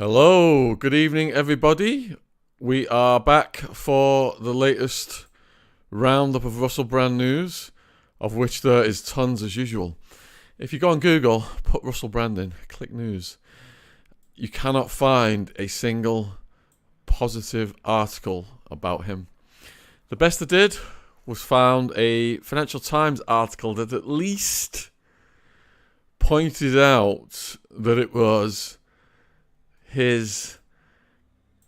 Hello, good evening, everybody. We are back for the latest roundup of Russell Brand news, of which there is tons as usual. If you go on Google, put Russell Brand in, click news, you cannot find a single positive article about him. The best I did was found a Financial Times article that at least pointed out that it was his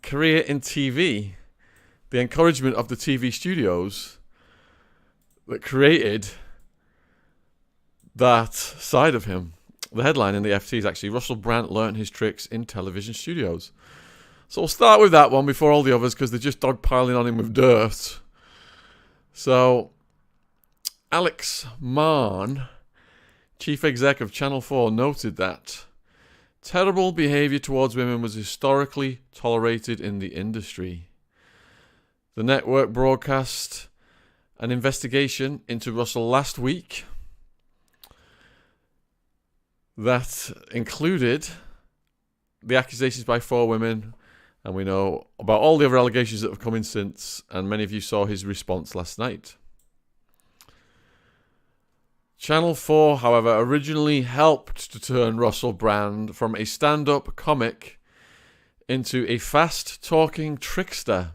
career in TV, the encouragement of the TV studios that created that side of him. The headline in the FT is actually, Russell Brand learnt his tricks in television studios. So we'll start with that one before all the others, because they're just dogpiling on him with dirt. So, Alex Mann, chief exec of Channel 4, noted that terrible behaviour towards women was historically tolerated in the industry. The network broadcast an investigation into Russell last week that included the accusations by 4 women, and we know about all the other allegations that have come in since, and many of you saw his response last night. Channel 4, however, originally helped to turn Russell Brand from a stand-up comic into a fast-talking trickster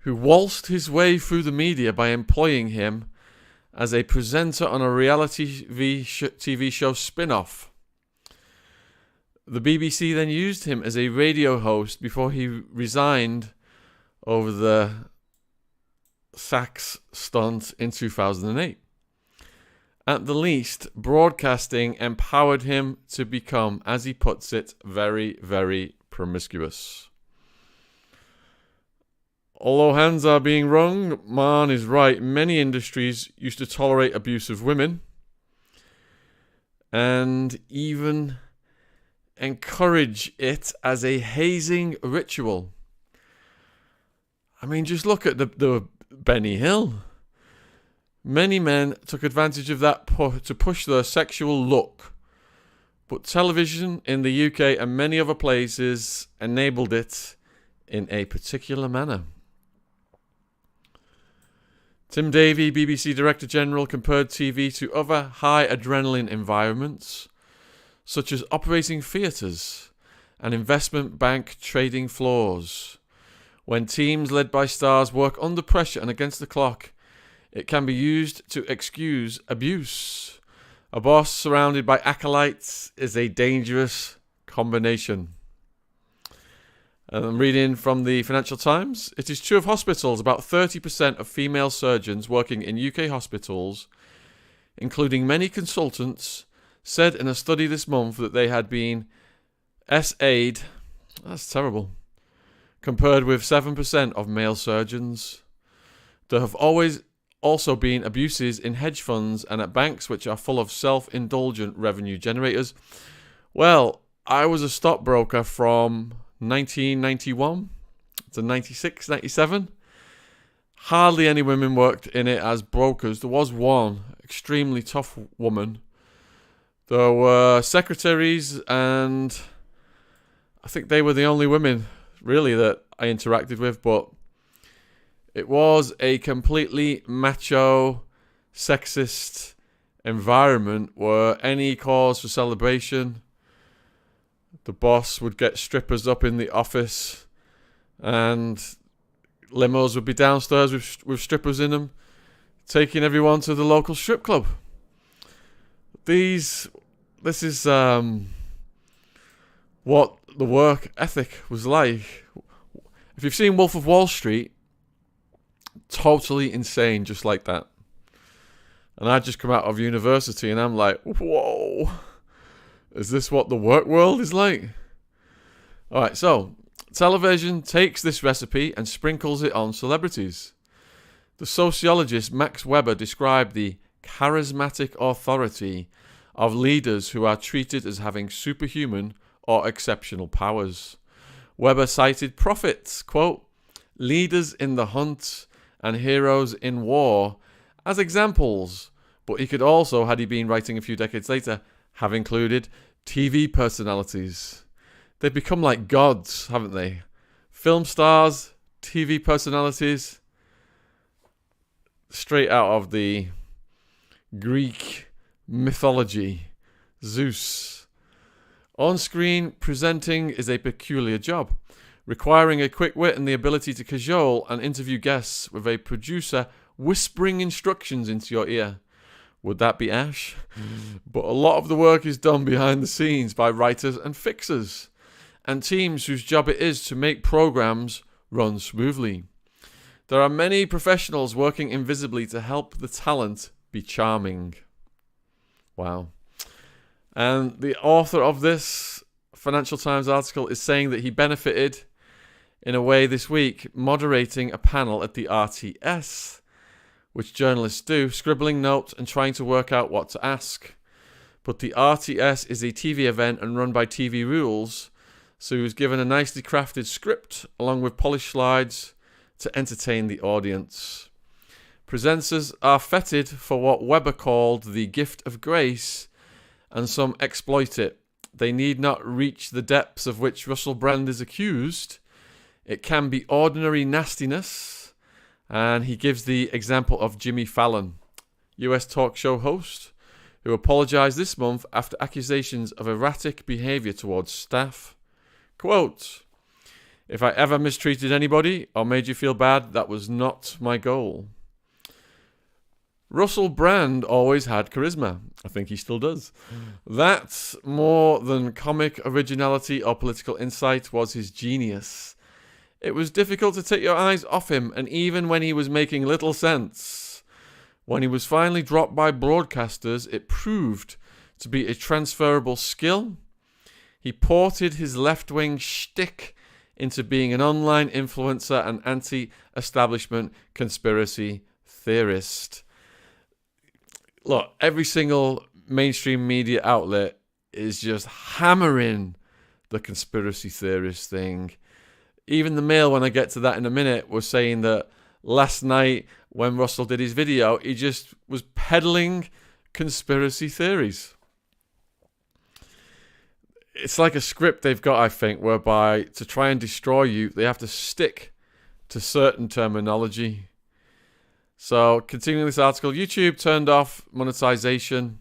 who waltzed his way through the media by employing him as a presenter on a reality TV show spin-off. The BBC then used him as a radio host before he resigned over the Saks stunt in 2008. At the least, broadcasting empowered him to become, as he puts it, very, very promiscuous. Although hands are being wrung, Mann is right. Many industries used to tolerate abuse of women and even encourage it as a hazing ritual. I mean, just look at the Benny Hill. Many men took advantage of that to push their sexual look, but television in the UK and many other places enabled it in a particular manner. Tim Davie, BBC Director General, compared TV to other high adrenaline environments, such as operating theatres and investment bank trading floors. When teams led by stars work under pressure and against the clock, it can be used to excuse abuse. A boss surrounded by acolytes is a dangerous combination. And I'm reading from the Financial Times. It is true of hospitals. About 30% of female surgeons working in UK hospitals, including many consultants, said in a study this month that they had been SA'd, that's terrible, compared with 7% of male surgeons. There have always also been abuses in hedge funds and at banks, which are full of self-indulgent revenue generators. Well, I was a stockbroker from 1991 to 96, 97. Hardly any women worked in it as brokers. There was one extremely tough woman. There were secretaries, and I think they were the only women really that I interacted with, but it was a completely macho, sexist environment where any cause for celebration, the boss would get strippers up in the office and limos would be downstairs with strippers in them, taking everyone to the local strip club. This is what the work ethic was like. If you've seen Wolf of Wall Street, totally insane, just like that. And I just come out of university and I'm like, whoa, is this what the work world is like? Alright, so television takes this recipe and sprinkles it on celebrities. The sociologist Max Weber described the charismatic authority of leaders who are treated as having superhuman or exceptional powers. Weber cited prophets, quote, leaders in the hunt and heroes in war as examples, but he could also, had he been writing a few decades later, have included TV personalities. they've become like gods, haven't they? Film stars, TV personalities, straight out of the Greek mythology. Zeus. On-screen presenting is a peculiar job, requiring a quick wit and the ability to cajole and interview guests with a producer whispering instructions into your ear. Would that be Ash? But a lot of the work is done behind the scenes by writers and fixers, and teams whose job it is to make programs run smoothly. There are many professionals working invisibly to help the talent be charming. Wow. And the author of this Financial Times article is saying that he benefited in a way this week moderating a panel at the RTS, which journalists do, scribbling notes and trying to work out what to ask. But the RTS is a TV event and run by TV rules, so he was given a nicely crafted script along with polished slides to entertain the audience. Presenters are feted for what Weber called the gift of grace, and some exploit it. They need not reach the depths of which Russell Brand is accused. It can be ordinary nastiness, and he gives the example of Jimmy Fallon, US talk show host, who apologized this month after accusations of erratic behavior towards staff. Quote, "If I ever mistreated anybody or made you feel bad, that was not my goal." Russell Brand always had charisma. I think he still does. That, more than comic originality or political insight, was his genius. It was difficult to take your eyes off him, and even when he was making little sense. When he was finally dropped by broadcasters, it proved to be a transferable skill. He ported his left-wing shtick into being an online influencer and anti-establishment conspiracy theorist. Look, every single mainstream media outlet is just hammering the conspiracy theorist thing. Even the Mail, when I get to that in a minute, was saying that last night when Russell did his video, he just was peddling conspiracy theories. It's like a script they've got, I think, whereby to try and destroy you, they have to stick to certain terminology. So, continuing this article, YouTube turned off monetization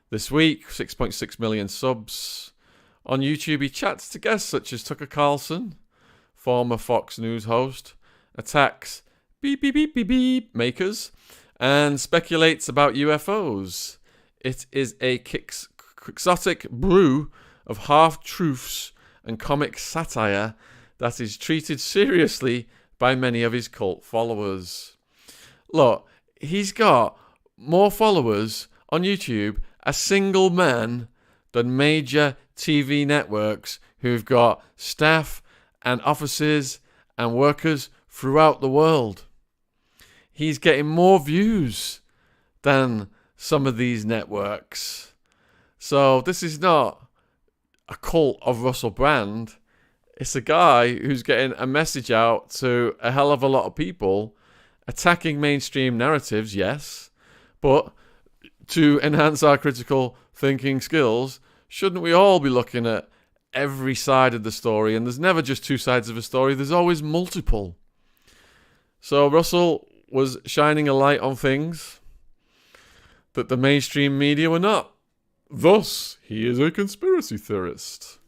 this week, 6.6 million subs. On YouTube, he chats to guests such as Tucker Carlson, former Fox News host, attacks beep beep beep beep beep makers, and speculates about UFOs. It is a quixotic brew of half-truths and comic satire that is treated seriously by many of his cult followers. Look, he's got more followers on YouTube, a single man, than major TV networks who've got staff and offices and workers throughout the world. He's getting more views than some of these networks. So this is not a cult of Russell Brand. It's a guy who's getting a message out to a hell of a lot of people, attacking mainstream narratives, yes, but to enhance our critical thinking skills, shouldn't we all be looking at every side of the story? And there's never just two sides of a story, there's always multiple. So Russell was shining a light on things that the mainstream media were not. Thus, he is a conspiracy theorist.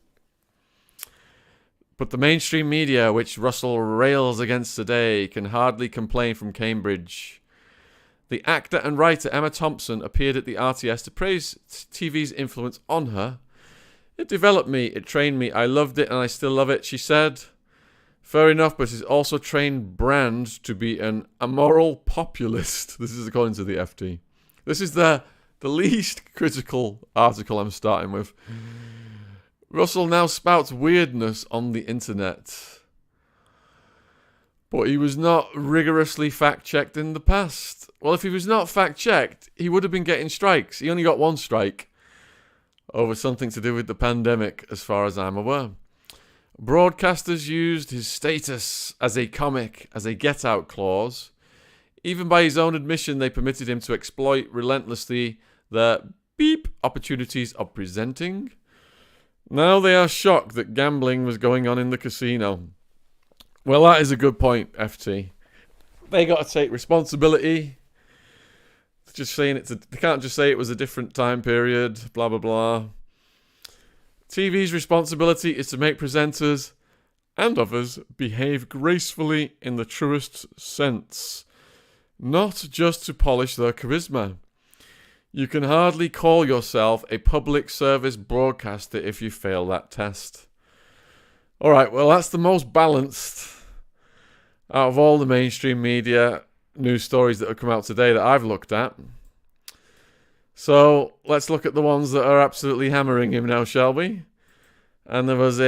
But the mainstream media, which Russell rails against today, can hardly complain from Cambridge. The actor and writer Emma Thompson appeared at the RTS to praise TV's influence on her. "It developed me, it trained me, I loved it and I still love it," she said. Fair enough, but it's also trained Brand to be an amoral populist. This is according to the FT. This is the least critical article I'm starting with. Russell now spouts weirdness on the internet, but he was not rigorously fact-checked in the past. Well, if he was not fact-checked, he would have been getting strikes. He only got one strike over something to do with the pandemic, as far as I'm aware. Broadcasters used his status as a comic as a get-out clause. Even by his own admission, they permitted him to exploit relentlessly the beep opportunities of presenting. Now they are shocked that gambling was going on in the casino. Well, that is a good point, FT. They got to take responsibility. Just saying they can't just say it was a different time period, blah, blah, blah. TV's responsibility is to make presenters and others behave gracefully in the truest sense, not just to polish their charisma. You can hardly call yourself a public service broadcaster if you fail that test. Alright, well, that's the most balanced out of all the mainstream media news stories that have come out today that I've looked at. So let's look at the ones that are absolutely hammering him now, shall we? And there was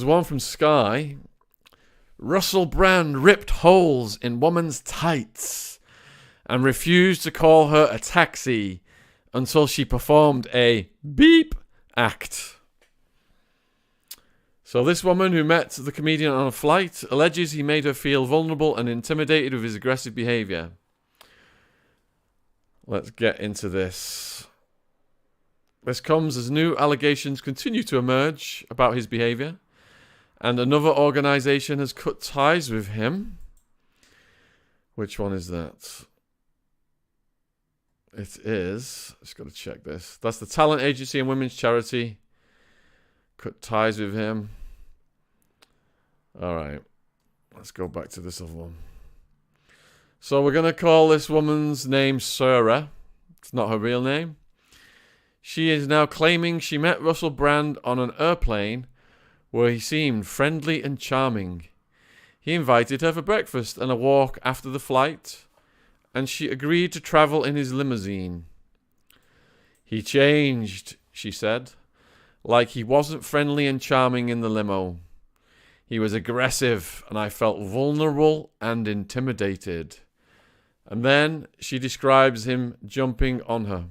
one from Sky. Russell Brand ripped holes in woman's tights and refused to call her a taxi until she performed a beep act. So this woman who met the comedian on a flight alleges he made her feel vulnerable and intimidated with his aggressive behaviour. Let's get into this. This comes as new allegations continue to emerge about his behaviour, and another organisation has cut ties with him. Which one is that? It is. Just got to check this. That's the Talent Agency and Women's Charity. Cut ties with him. All right. Let's go back to this other one. So we're going to call this woman's name Sarah. It's not her real name. She is now claiming she met Russell Brand on an airplane where he seemed friendly and charming. He invited her for breakfast and a walk after the flight, and she agreed to travel in his limousine. He changed, she said, like he wasn't friendly and charming in the limo. He was aggressive, and I felt vulnerable and intimidated. And then she describes him jumping on her.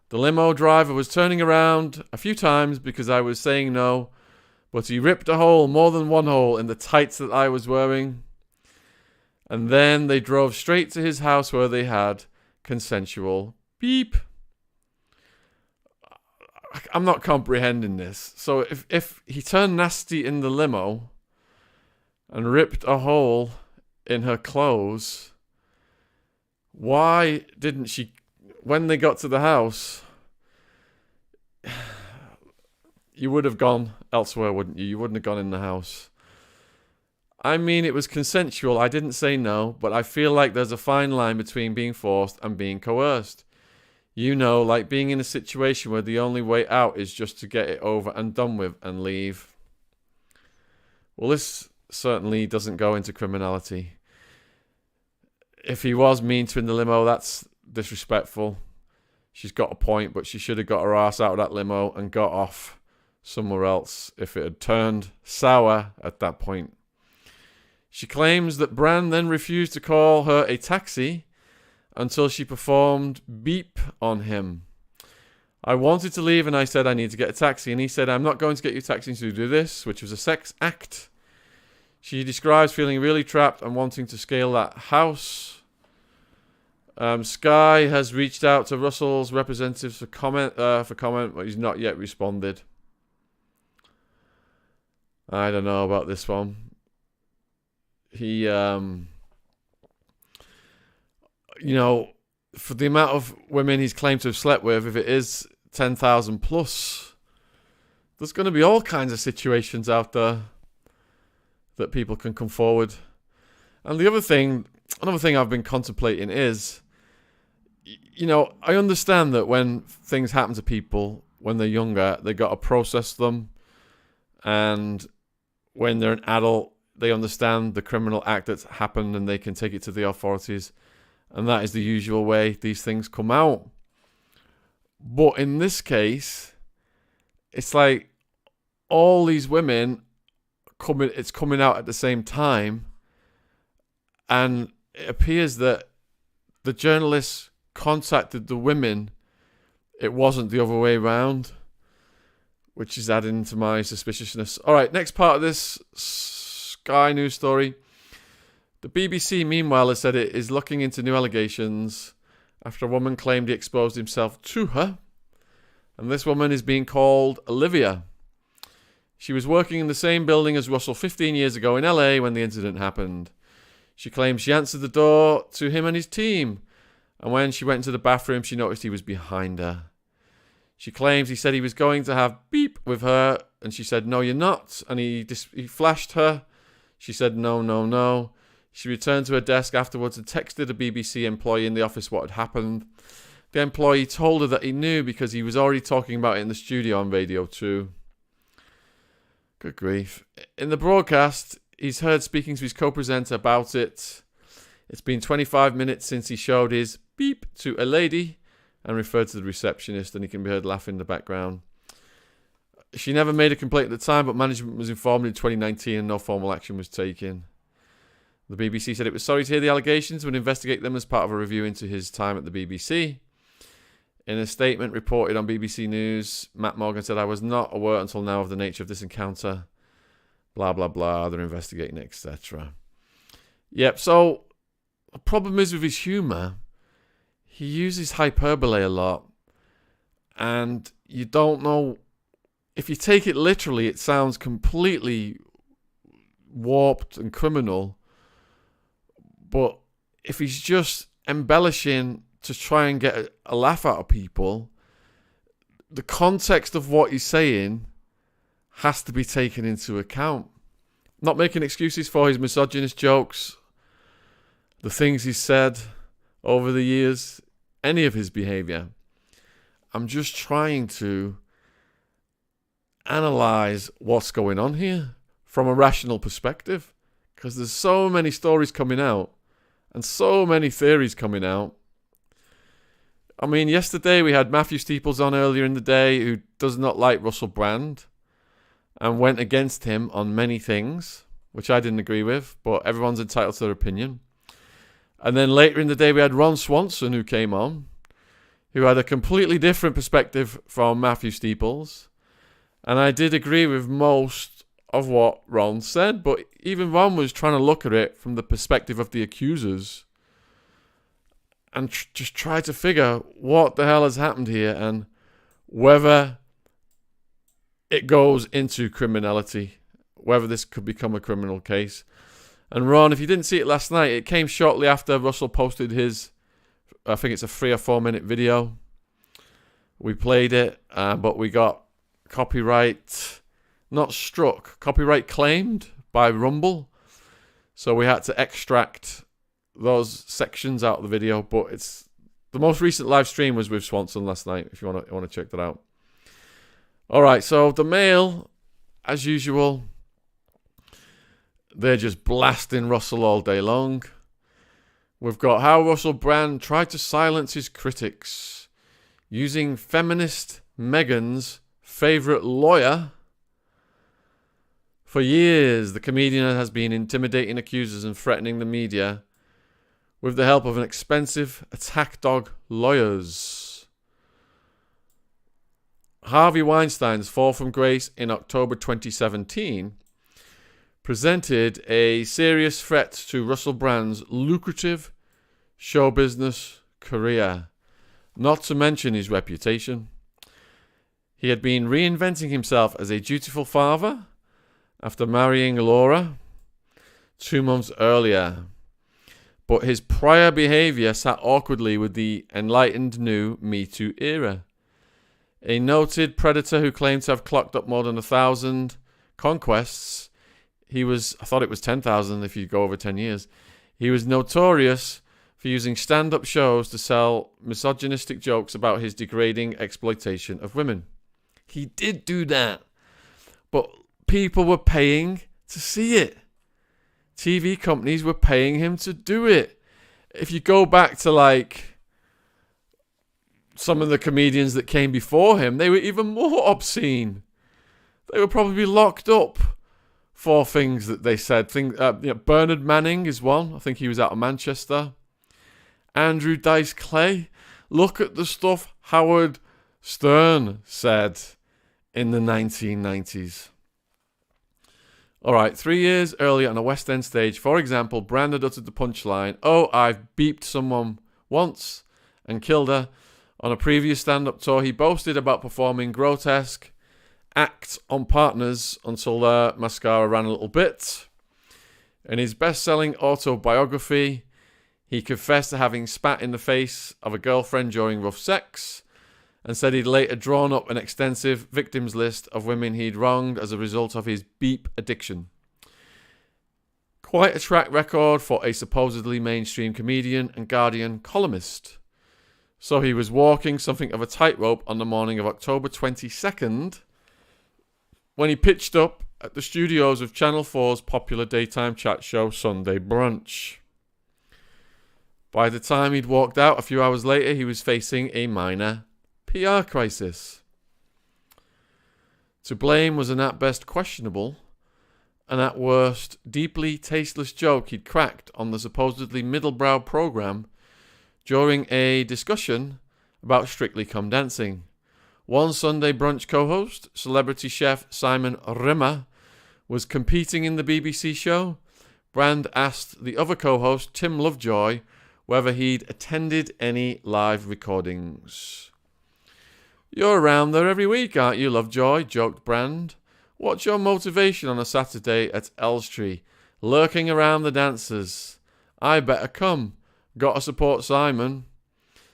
The limo driver was turning around a few times because I was saying no, but he ripped a hole, more than one hole, in the tights that I was wearing. And then they drove straight to his house where they had consensual beep. I'm not comprehending this. So if he turned nasty in the limo and ripped a hole in her clothes, why didn't she, when they got to the house, you would have gone elsewhere, wouldn't you? You wouldn't have gone in the house. I mean, it was consensual. I didn't say no, but I feel like there's a fine line between being forced and being coerced. You know, like being in a situation where the only way out is just to get it over and done with and leave. Well, this certainly doesn't go into criminality. If he was mean to her in the limo, that's disrespectful. She's got a point, but she should have got her ass out of that limo and got off somewhere else if it had turned sour at that point. She claims that Brand then refused to call her a taxi until she performed beep on him. I wanted to leave and I said I need to get a taxi, and he said I'm not going to get you a taxi to do this, which was a sex act. She describes feeling really trapped and wanting to scale that house. Sky has reached out to Russell's representatives for comment, but he's not yet responded. I don't know about this one. He, for the amount of women he's claimed to have slept with, if it is 10,000 plus, there's going to be all kinds of situations out there that people can come forward. And another thing I've been contemplating is, I understand that when things happen to people when they're younger, they got to process them, and when they're an adult, they understand the criminal act that's happened and they can take it to the authorities, and that is the usual way these things come out. But in this case, it's like all these women it's coming out at the same time, and it appears that the journalists contacted the women. It wasn't the other way around, which is adding to my suspiciousness. All right, next part of this Sky News story. The BBC, meanwhile, has said it is looking into new allegations after a woman claimed he exposed himself to her And this woman is being called Olivia. She was working in the same building as Russell 15 years ago in LA when the incident happened. She claims she answered the door to him and his team, and when she went into the bathroom, she noticed he was behind her. She claims he said he was going to have beep with her, and she said, "No, you're not," and he flashed her. She said, "No, no, no." She returned to her desk afterwards and texted a BBC employee in the office what had happened. The employee told her that he knew because he was already talking about it in the studio on Radio 2. Good grief. In the broadcast, he's heard speaking to his co-presenter about it. It's been 25 minutes since he showed his beep to a lady and referred to the receptionist, and he can be heard laughing in the background. She never made a complaint at the time, but management was informed in 2019 and no formal action was taken. The BBC said it was sorry to hear the allegations and would investigate them as part of a review into his time at the BBC. In a statement reported on BBC News, Matt Morgan said, "I was not aware until now of the nature of this encounter. Blah, blah, blah. They're investigating, etc." Yep, so the problem is with his humour, he uses hyperbole a lot. And you don't know, if you take it literally, it sounds completely warped and criminal. But if he's just embellishing to try and get a laugh out of people, the context of what he's saying has to be taken into account. Not making excuses for his misogynist jokes, the things he's said over the years, any of his behaviour. I'm just trying to analyse what's going on here from a rational perspective, because there's so many stories coming out and so many theories coming out. I mean, yesterday we had Matthew Steeples on earlier in the day, who does not like Russell Brand and went against him on many things, which I didn't agree with, but everyone's entitled to their opinion. And then later in the day we had Ron Swanson, who came on, who had a completely different perspective from Matthew Steeples. And I did agree with most of what Ron said, but even Ron was trying to look at it from the perspective of the accusers and just try to figure what the hell has happened here and whether it goes into criminality, whether this could become a criminal case. And Ron, if you didn't see it last night, it came shortly after Russell posted his, I think it's a 3 or 4 minute video. We played it, but we got copyright not struck, copyright claimed by Rumble. So we had to extract those sections out of the video. But it's the most recent live stream was with Swanson last night, if you want to check that out. All right, so the Mail, as usual, they're just blasting Russell all day long. We've got how Russell Brand tried to silence his critics using feminist Meghan's favourite lawyer. For years, the comedian has been intimidating accusers and threatening the media with the help of an expensive attack dog lawyers. Harvey Weinstein's fall from grace in October 2017 presented a serious threat to Russell Brand's lucrative show business career, not to mention his reputation. He had been reinventing himself as a dutiful father after marrying Laura 2 months earlier. But his prior behaviour sat awkwardly with the enlightened new Me Too era. A noted predator who claimed to have clocked up more than 1,000 conquests. I thought it was 10,000 if you go over 10 years. He was notorious for using stand-up shows to sell misogynistic jokes about his degrading exploitation of women. He did do that, but people were paying to see it. TV companies were paying him to do it. If you go back to like some of the comedians that came before him, they were even more obscene. They were probably locked up for things that they said. Bernard Manning is one. I think he was out of Manchester. Andrew Dice Clay. Look at the stuff Howard Stern said in the 1990s. All right, 3 years earlier on a West End stage, for example, Brand had uttered the punchline, "Oh, I've beeped someone once and killed her," On a previous stand-up tour, he boasted about performing grotesque acts on partners until their mascara ran a little bit. In his best-selling autobiography, he confessed to having spat in the face of a girlfriend during rough sex, and said he'd later drawn up an extensive victims list of women he'd wronged as a result of his beep addiction. Quite a track record for a supposedly mainstream comedian and Guardian columnist. So he was walking something of a tightrope on the morning of October 22nd when he pitched up at the studios of Channel 4's popular daytime chat show Sunday Brunch. By the time he'd walked out a few hours later, he was facing a minor PR crisis. To blame was an at best questionable, and at worst deeply tasteless joke he'd cracked on the supposedly middlebrow program during a discussion about Strictly Come Dancing. One Sunday Brunch co-host, celebrity chef Simon Rimmer, was competing in the BBC show. Brand asked the other co-host, Tim Lovejoy, whether he'd attended any live recordings. "You're around there every week, aren't you, Lovejoy?" joked Brand. "What's your motivation on a Saturday at Elstree? Lurking around the dancers. I better come. Gotta support Simon.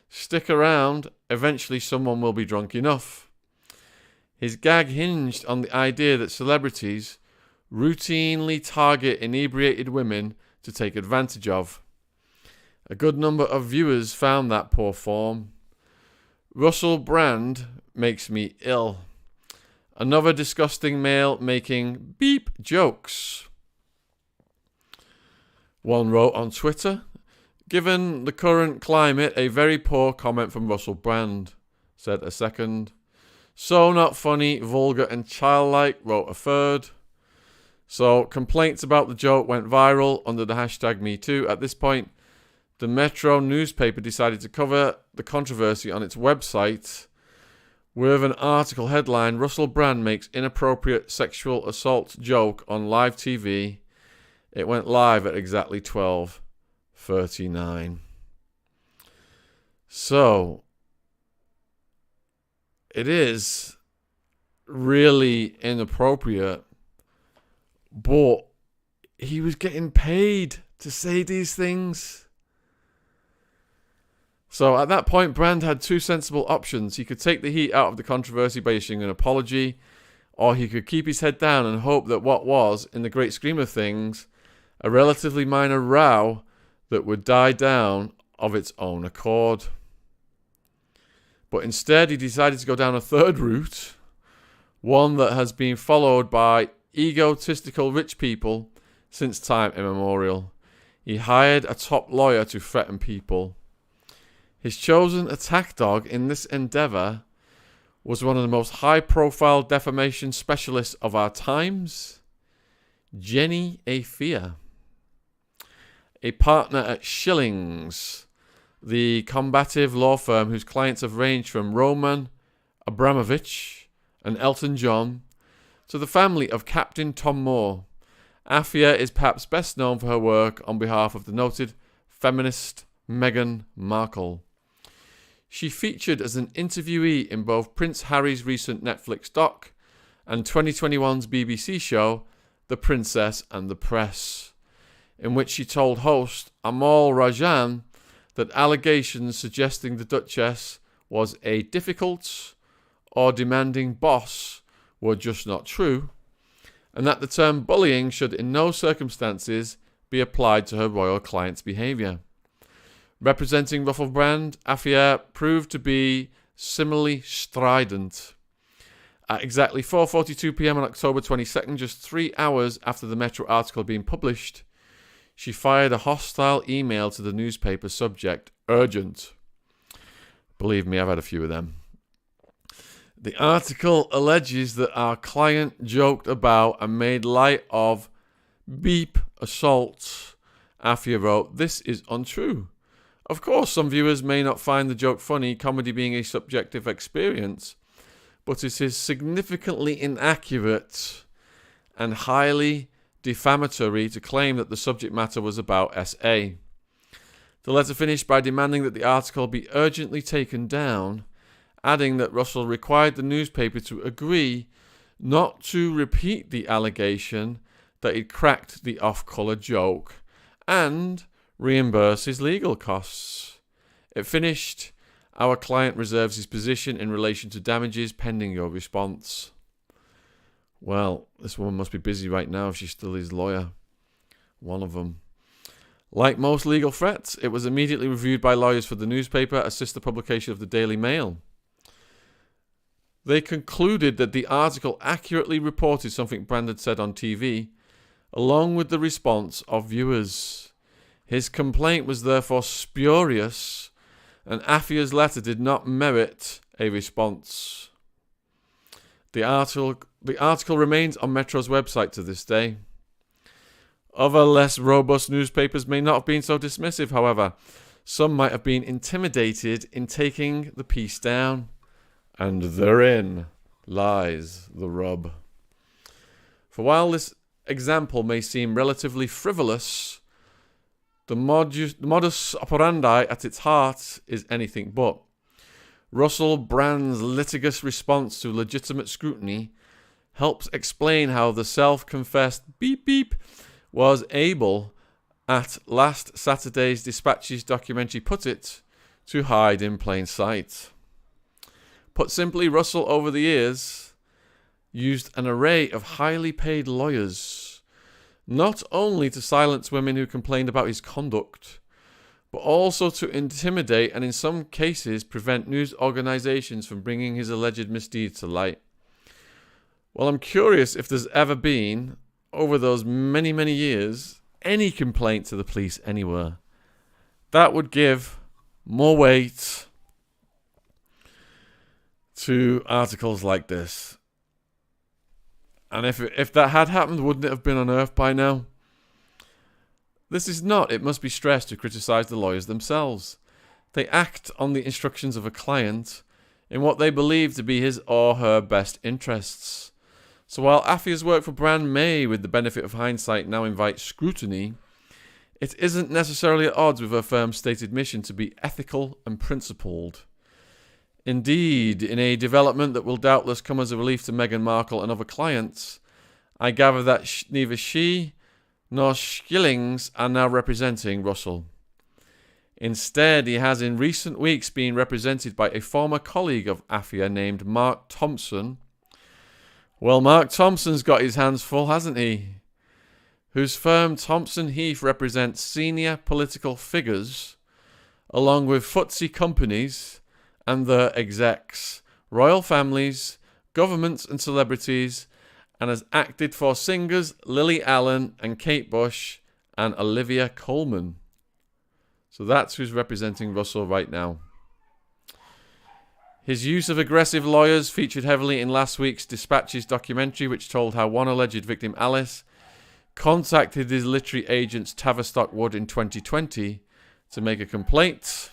Stick around. Eventually someone will be drunk enough." His gag hinged on the idea that celebrities routinely target inebriated women to take advantage of. A good number of viewers found that poor form. Russell Brand makes me ill. Another disgusting male making beep jokes. One wrote on Twitter, "Given the current climate, a very poor comment from Russell Brand," said a second. "So not funny, vulgar and childlike," wrote a third. So complaints about the joke went viral under the hashtag #MeToo. At this point, the Metro newspaper decided to cover the controversy on its website with an article headline, "Russell Brand makes inappropriate sexual assault joke on live TV." It went live at exactly 12:39. So, it is really inappropriate, but he was getting paid to say these things. So at that point, Brand had two sensible options. He could take the heat out of the controversy by issuing an apology, or he could keep his head down and hope that what was, in the great scheme of things, a relatively minor row that would die down of its own accord. But instead, he decided to go down a third route, one that has been followed by egotistical rich people since time immemorial. He hired a top lawyer to threaten people. His chosen attack dog in this endeavour was one of the most high-profile defamation specialists of our times, Jenny Afia, a partner at Schillings, the combative law firm whose clients have ranged from Roman Abramovich and Elton John to the family of Captain Tom Moore. Afia is perhaps best known for her work on behalf of the noted feminist Meghan Markle. She featured as an interviewee in both Prince Harry's recent Netflix doc and 2021's BBC show, The Princess and the Press, in which she told host Amal Rajan that allegations suggesting the Duchess was a difficult or demanding boss were just not true, and that the term bullying should in no circumstances be applied to her royal client's behaviour. Representing Russell Brand, Afia proved to be similarly strident. At exactly 4:42 p.m. on October 22nd, just 3 hours after the Metro article had been published, she fired a hostile email to the newspaper subject, "Urgent." Believe me, I've had a few of them. The article alleges that our client joked about and made light of beep assault. Afia wrote, "This is untrue. Of course, some viewers may not find the joke funny, comedy being a subjective experience, but it is significantly inaccurate and highly defamatory to claim that the subject matter was about SA. The letter finished by demanding that the article be urgently taken down, adding that Russell required the newspaper to agree not to repeat the allegation that he'd cracked the off-colour joke and reimburse his legal costs. It finished, "Our client reserves his position in relation to damages pending your response." Well, this woman must be busy right now if she's still his lawyer. One of them. Like most legal threats, it was immediately reviewed by lawyers for the newspaper, a sister publication of the Daily Mail. They concluded that the article accurately reported something Brand had said on TV, along with the response of viewers. His complaint was therefore spurious, and Afia's letter did not merit a response. The article remains on Metro's website to this day. Other less robust newspapers may not have been so dismissive, however. Some might have been intimidated in taking the piece down. And therein lies the rub. For while this example may seem relatively frivolous, the modus operandi at its heart is anything but. Russell Brand's litigious response to legitimate scrutiny helps explain how the self-confessed beep beep was able, at last Saturday's Dispatches documentary put it, to hide in plain sight. Put simply, Russell over the years used an array of highly paid lawyers, not only to silence women who complained about his conduct, but also to intimidate and in some cases prevent news organizations from bringing his alleged misdeeds to light. Well, I'm curious if there's ever been, over those many, many years, any complaint to the police anywhere. That would give more weight to articles like this. And if that had happened, wouldn't it have been unearthed by now? This is not, it must be stressed, to criticise the lawyers themselves. They act on the instructions of a client in what they believe to be his or her best interests. So while Afia's work for Brand may, with the benefit of hindsight, now invite scrutiny, it isn't necessarily at odds with her firm's stated mission to be ethical and principled. Indeed, in a development that will doubtless come as a relief to Meghan Markle and other clients, I gather that neither she nor Skillings are now representing Russell. Instead, he has in recent weeks been represented by a former colleague of Afia named Mark Thompson. Well, Mark Thompson's got his hands full, hasn't he? Whose firm Thompson Heath represents senior political figures, along with footsie companies and their execs, royal families, governments and celebrities, and has acted for singers Lily Allen and Kate Bush and Olivia Colman. So that's who's representing Russell right now. His use of aggressive lawyers featured heavily in last week's Dispatches documentary, which told how one alleged victim, Alice, contacted his literary agents Tavistock Wood in 2020 to make a complaint.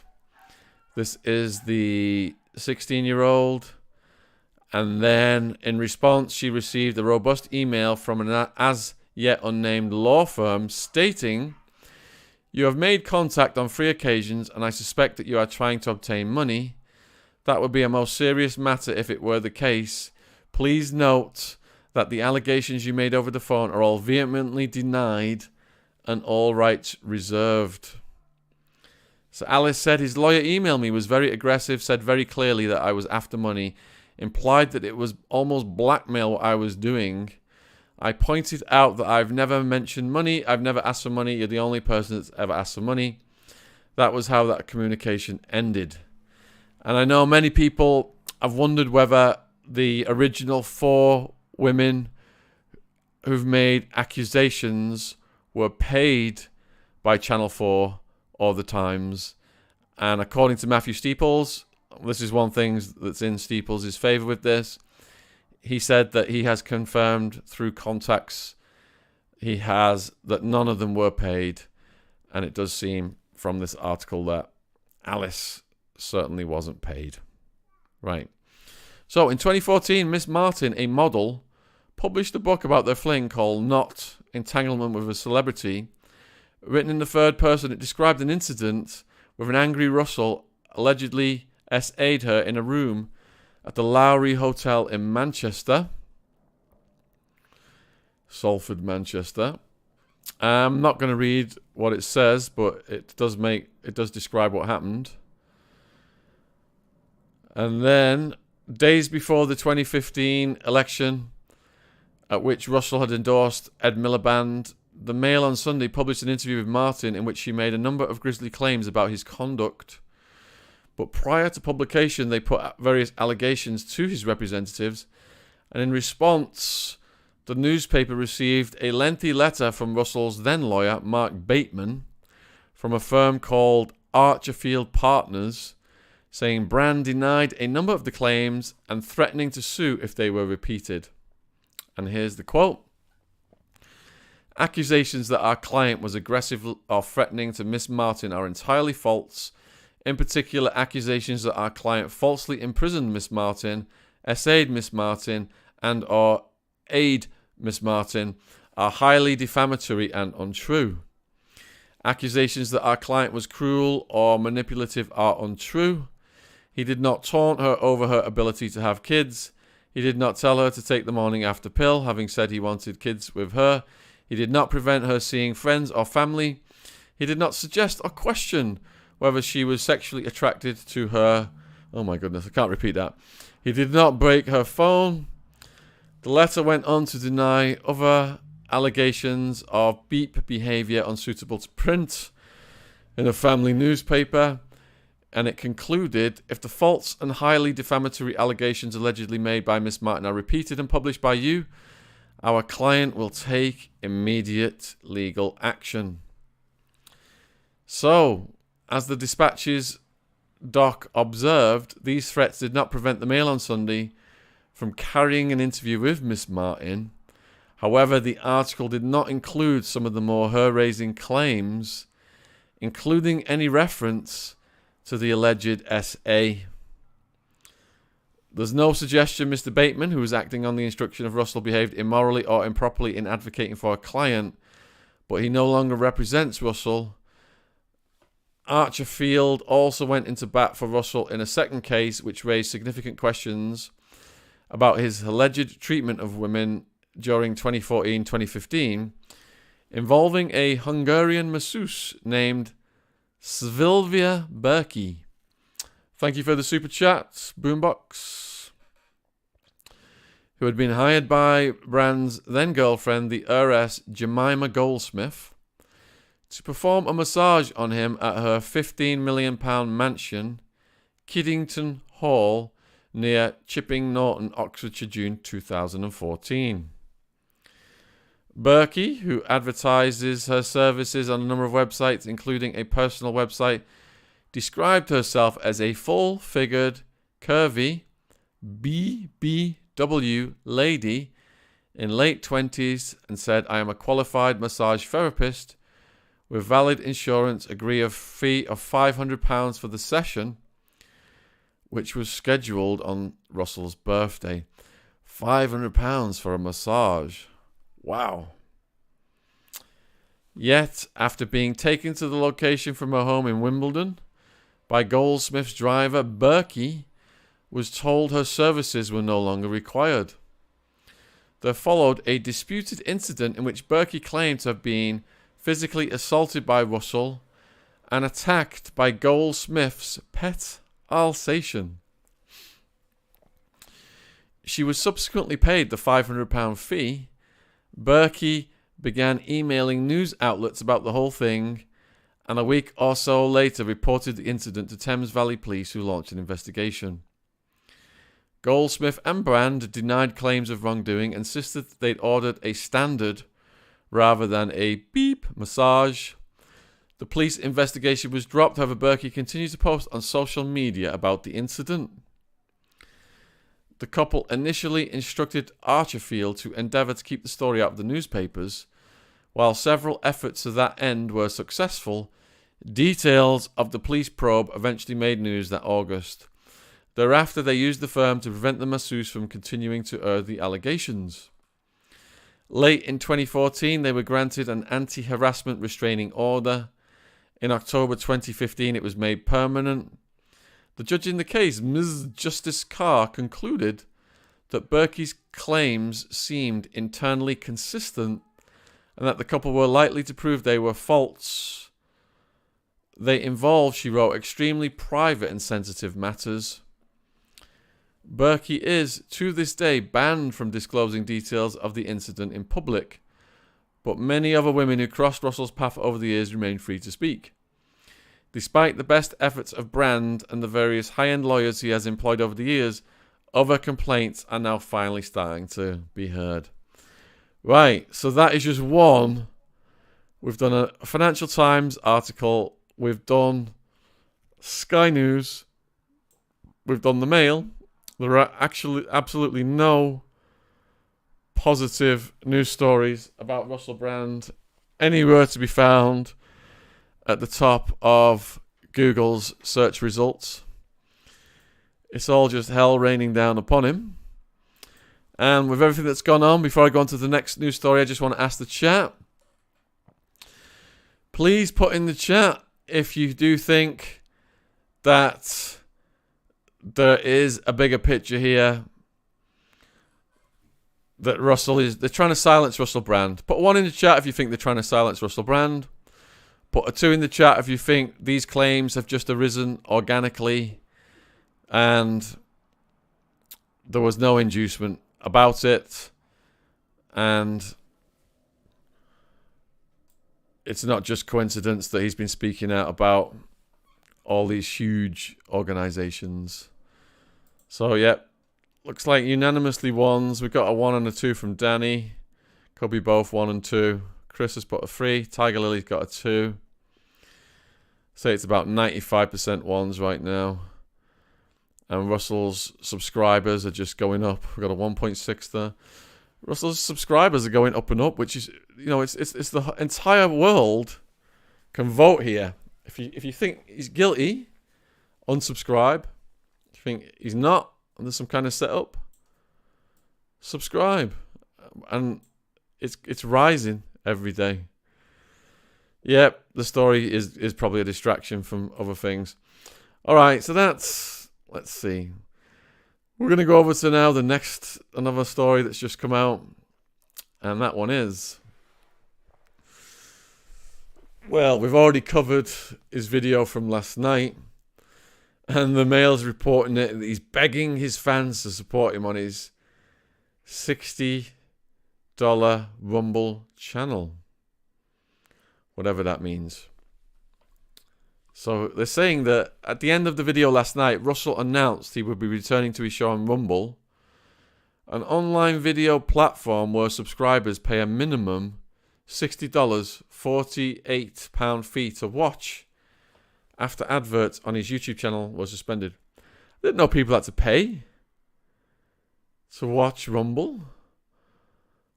This is the 16-year-old. And then, in response, she received a robust email from an as-yet unnamed law firm stating, "You have made contact on 3 occasions, and I suspect that you are trying to obtain money. That would be a most serious matter if it were the case. Please note that the allegations you made over the phone are all vehemently denied and all rights reserved." So Alice said his lawyer emailed me, was very aggressive, said very clearly that I was after money, implied that it was almost blackmail what I was doing. I pointed out that I've never mentioned money, I've never asked for money, you're the only person that's ever asked for money. That was how that communication ended. And I know many people have wondered whether the original 4 women who've made accusations were paid by Channel 4 or the Times. And according to Matthew Steeples, this is one thing that's in Steeples' favour with this, he said that he has confirmed through contacts he has that none of them were paid. And it does seem from this article that Alice certainly wasn't paid. Right. So in 2014, Miss Martin, a model, published a book about their fling called Not Entanglement with a Celebrity, Written in the third person, it described an incident with an angry Russell allegedly SA'd her in a room at the Lowry Hotel in Manchester. Salford, Manchester. I'm not going to read what it says, but it does describe what happened. And then, days before the 2015 election, at which Russell had endorsed Ed Miliband, the Mail on Sunday published an interview with Martin in which she made a number of grisly claims about his conduct. But prior to publication, they put various allegations to his representatives, and in response, the newspaper received a lengthy letter from Russell's then lawyer, Mark Bateman, from a firm called Archerfield Partners, saying Brand denied a number of the claims and threatening to sue if they were repeated. And here's the quote. Accusations that our client was aggressive or threatening to Miss Martin are entirely false. In particular, accusations that our client falsely imprisoned Miss Martin, essayed Miss Martin, and or aid Miss Martin are highly defamatory and untrue. Accusations that our client was cruel or manipulative are untrue. He did not taunt her over her ability to have kids. He did not tell her to take the morning after pill, having said he wanted kids with her. He did not prevent her seeing friends or family. He did not suggest or question whether she was sexually attracted to her. Oh my goodness, I can't repeat that. He did not break her phone. The letter went on to deny other allegations of beep behaviour unsuitable to print in a family newspaper, and it concluded, if the false and highly defamatory allegations allegedly made by Miss Martin are repeated and published by you, our client will take immediate legal action. So, as the Dispatch's doc observed, these threats did not prevent the Mail on Sunday from carrying an interview with Miss Martin. However, the article did not include some of the more hair-raising claims, including any reference to the alleged SA. There's no suggestion Mr. Bateman, who was acting on the instruction of Russell, behaved immorally or improperly in advocating for a client, but he no longer represents Russell. Archerfield also went into bat for Russell in a second case, which raised significant questions about his alleged treatment of women during 2014-2015, involving a Hungarian masseuse named Sylvia Berkey. Thank you for the super chat, Boombox. Who had been hired by Brand's then-girlfriend, the heiress Jemima Goldsmith, to perform a massage on him at her £15 million mansion, Kiddington Hall, near Chipping Norton, Oxfordshire, June 2014. Berkey, who advertises her services on a number of websites, including a personal website, described herself as a full-figured, curvy, BBW lady in late 20s and said, I am a qualified massage therapist with valid insurance, agree a fee of £500 for the session, which was scheduled on Russell's birthday. £500 for a massage. Wow. Yet, after being taken to the location from her home in Wimbledon by Goldsmith's driver, Berkey was told her services were no longer required. There followed a disputed incident in which Berkey claimed to have been physically assaulted by Russell and attacked by Goldsmith's pet Alsatian. She was subsequently paid the £500 fee. Berkey began emailing news outlets about the whole thing, and a week or so later reported the incident to Thames Valley Police, who launched an investigation. Goldsmith and Brand denied claims of wrongdoing, insisted that they'd ordered a standard rather than a beep massage. The police investigation was dropped, however Berkey continued to post on social media about the incident. The couple initially instructed Archerfield to endeavour to keep the story out of the newspapers. While several efforts to that end were successful, details of the police probe eventually made news that August. Thereafter, they used the firm to prevent the masseuse from continuing to air the allegations. Late in 2014, they were granted an anti-harassment restraining order. In October 2015, it was made permanent. The judge in the case, Ms. Justice Carr, concluded that Berkey's claims seemed internally consistent and that the couple were likely to prove they were false. They involved, she wrote, extremely private and sensitive matters. Berkey is, to this day, banned from disclosing details of the incident in public, but many other women who crossed Russell's path over the years remain free to speak. Despite the best efforts of Brand and the various high-end lawyers he has employed over the years, other complaints are now finally starting to be heard. Right, so that is just one. We've done a Financial Times article. We've done Sky News. We've done the Mail. There are actually absolutely no positive news stories about Russell Brand anywhere to be found at the top of Google's search results. It's all just hell raining down upon him. And with everything that's gone on, before I go on to the next news story, I just want to ask the chat. Please put in the chat if you do think that there is a bigger picture here, that they're trying to silence Russell Brand. Put 1 in the chat if you think they're trying to silence Russell Brand. Put a 2 in the chat if you think these claims have just arisen organically and there was no inducement about it, and it's not just coincidence that he's been speaking out about all these huge organizations. So, yeah, looks like unanimously ones. We've got a 1 and a 2 from Danny. Could be both 1 and 2. Chris has put a 3. Tiger Lily's got a 2. Say it's about 95% ones right now. And Russell's subscribers are just going up. We've got a 1.6 there. Russell's subscribers are going up and up, which is, it's the entire world can vote here. If you think he's guilty, unsubscribe. If you think he's not, and there's some kind of setup, subscribe. And it's rising every day. Yep, the story is probably a distraction from other things. All right, so let's see. We're going to go over to now another story that's just come out. And that one is, well, we've already covered his video from last night. And the Mail's reporting it. He's begging his fans to support him on his $60 Rumble channel. Whatever that means. So they're saying that at the end of the video last night, Russell announced he would be returning to his show on Rumble, an online video platform where subscribers pay a minimum $60, £48 fee to watch after adverts on his YouTube channel were suspended. I didn't know people had to pay to watch Rumble.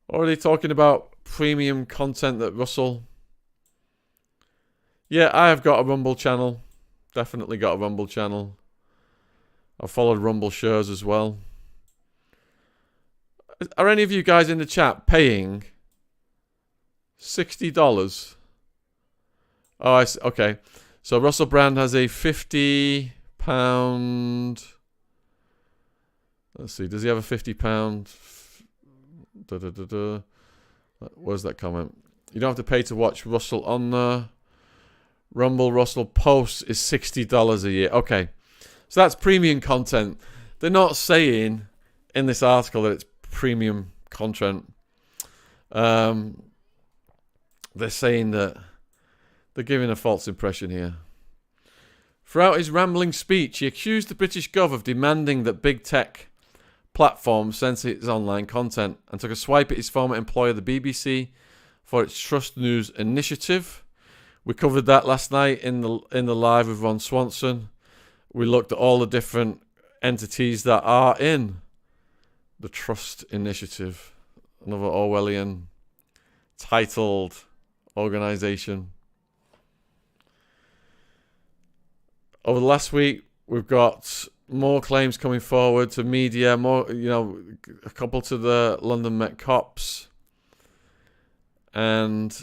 Or are they talking about premium content that Russell... Yeah, I have got a Rumble channel. Definitely got a Rumble channel. I've followed Rumble shows as well. Are any of you guys in the chat paying $60? Oh, I see. Okay. So Russell Brand has a £50... Let's see. Does he have a £50? Where's that comment? You don't have to pay to watch Russell on the Rumble. Russell posts is $60 a year. Okay. So that's premium content. They're not saying in this article that it's premium content. They're saying that they're giving a false impression here. Throughout his rambling speech, he accused the British Gov of demanding that big tech platforms censor his online content and took a swipe at his former employer, the BBC, for its Trust News initiative. We covered that last night in the live with Ron Swanson. We looked at all the different entities that are in the Trust Initiative, another Orwellian titled organization. Over the last week, we've got more claims coming forward to media, more, a couple to the London Met Cops. And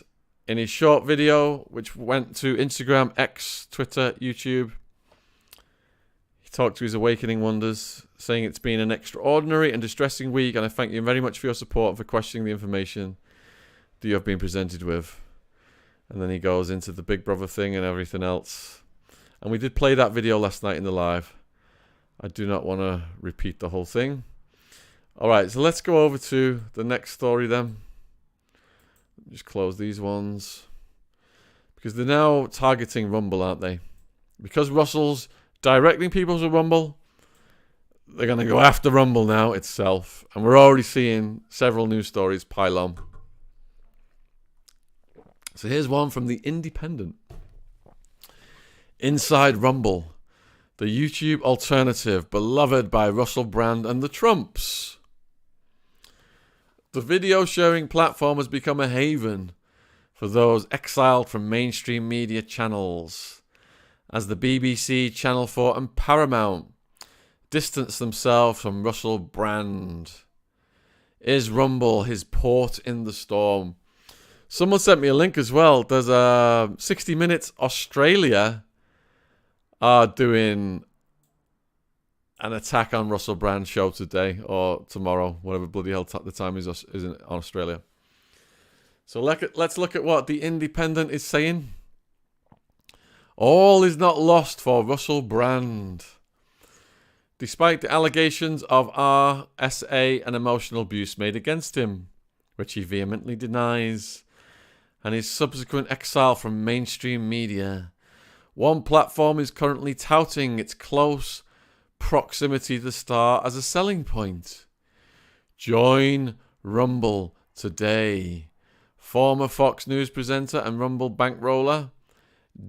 in his short video, which went to Instagram, X, Twitter, YouTube, he talked to his Awakening Wonders, saying it's been an extraordinary and distressing week, and I thank you very much for your support and for questioning the information that you have been presented with. And then he goes into the Big Brother thing and everything else. And we did play that video last night in the live. I do not want to repeat the whole thing. All right, so let's go over to the next story then. Just close these ones. Because they're now targeting Rumble, aren't they? Because Russell's directing people to Rumble, they're going to go after Rumble now itself. And we're already seeing several news stories pile on. So here's one from The Independent. Inside Rumble, the YouTube alternative beloved by Russell Brand and the Trumps. The video sharing platform has become a haven for those exiled from mainstream media channels, as the BBC, Channel 4 and Paramount distance themselves from Russell Brand. Is Rumble his port in the storm? Someone sent me a link as well. There's a 60 Minutes Australia are doing an attack on Russell Brand's show today or tomorrow, whatever bloody hell the time is in Australia. So let's look at what The Independent is saying. All is not lost for Russell Brand. Despite the allegations of RSA and emotional abuse made against him, which he vehemently denies, and his subsequent exile from mainstream media, one platform is currently touting its close proximity to the star as a selling point. Join Rumble today. Former Fox News presenter and Rumble bankroller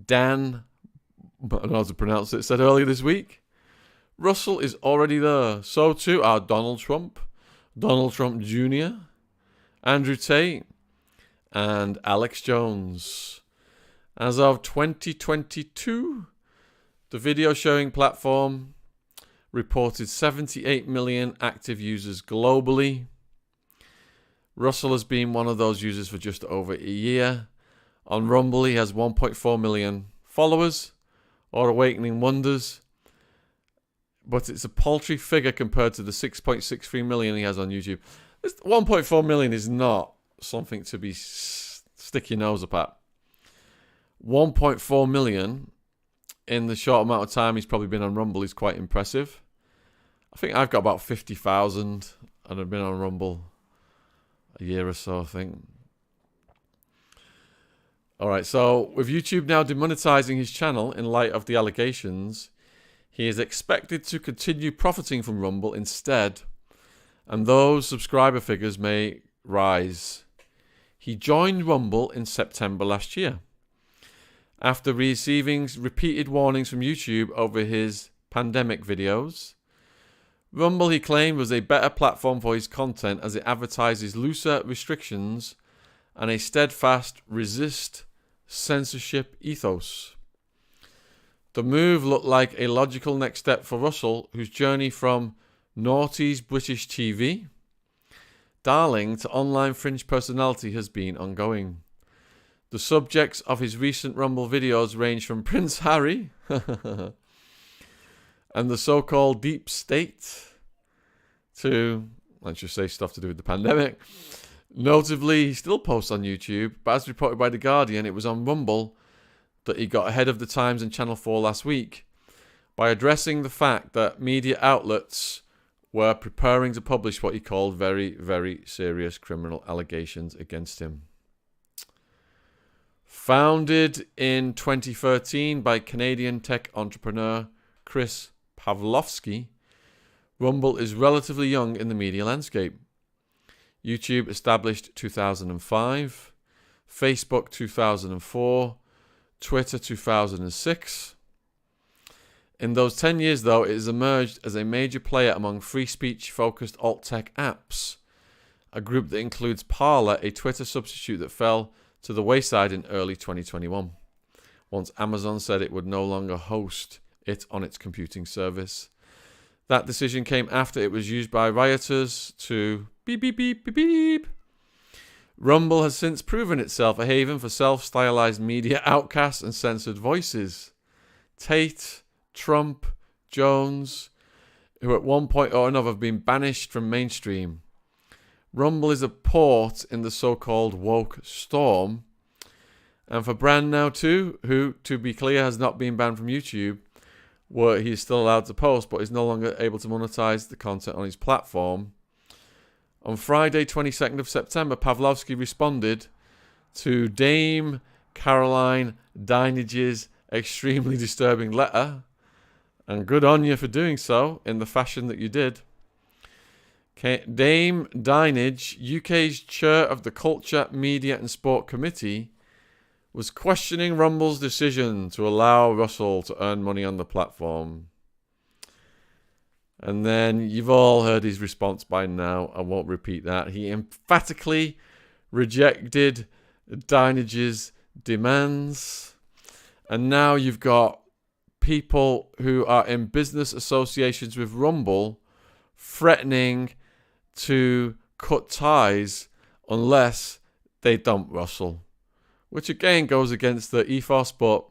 Dan, I don't know how to pronounce it, said earlier this week, Russell is already there. So too are Donald Trump Jr., Andrew Tate, and Alex Jones. As of 2022, the video sharing platform reported 78 million active users globally. Russell has been one of those users for just over a year. On Rumble, he has 1.4 million followers, or Awakening Wonders, but it's a paltry figure compared to the 6.63 million he has on YouTube. This 1.4 million is not something to be stick your nose up at. 1.4 million in the short amount of time he's probably been on Rumble is quite impressive. I think I've got about 50,000 and I've been on Rumble a year or so, I think. Alright, so with YouTube now demonetizing his channel in light of the allegations, he is expected to continue profiting from Rumble instead, and those subscriber figures may rise. He joined Rumble in September last year, after receiving repeated warnings from YouTube over his pandemic videos. Rumble, he claimed, was a better platform for his content as it advertises looser restrictions and a steadfast resist censorship ethos. The move looked like a logical next step for Russell, whose journey from noughties British TV darling to online fringe personality has been ongoing. The subjects of his recent Rumble videos range from Prince Harry and the so-called deep state to, let's just say, stuff to do with the pandemic. Notably, he still posts on YouTube, but as reported by The Guardian, it was on Rumble that he got ahead of the Times and Channel 4 last week by addressing the fact that media outlets were preparing to publish what he called very, very serious criminal allegations against him. Founded in 2013 by Canadian tech entrepreneur Chris Pavlovski, Rumble is relatively young in the media landscape. YouTube established 2005, Facebook 2004, Twitter 2006. In those 10 years, though, it has emerged as a major player among free speech-focused alt-tech apps, a group that includes Parler, a Twitter substitute that fell to the wayside in early 2021, once Amazon said it would no longer host it on its computing service. That decision came after it was used by rioters to beep, beep, beep, beep, beep, Rumble has since proven itself a haven for self-stylized media outcasts and censored voices. Tate, Trump, Jones, who at one point or another have been banished from mainstream. Rumble is a port in the so-called woke storm. And for Brand Now too, who, to be clear, has not been banned from YouTube, where he is still allowed to post, but is no longer able to monetize the content on his platform. On Friday, 22nd of September, Pavlovsky responded to Dame Caroline Dynage's extremely disturbing letter, and good on you for doing so in the fashion that you did. Dame Dynage, UK's chair of the Culture, Media and Sport Committee, was questioning Rumble's decision to allow Russell to earn money on the platform. And then you've all heard his response by now. I won't repeat that. He emphatically rejected Dynage's demands. And now you've got people who are in business associations with Rumble threatening to cut ties unless they dump Russell. Which again goes against the ethos, but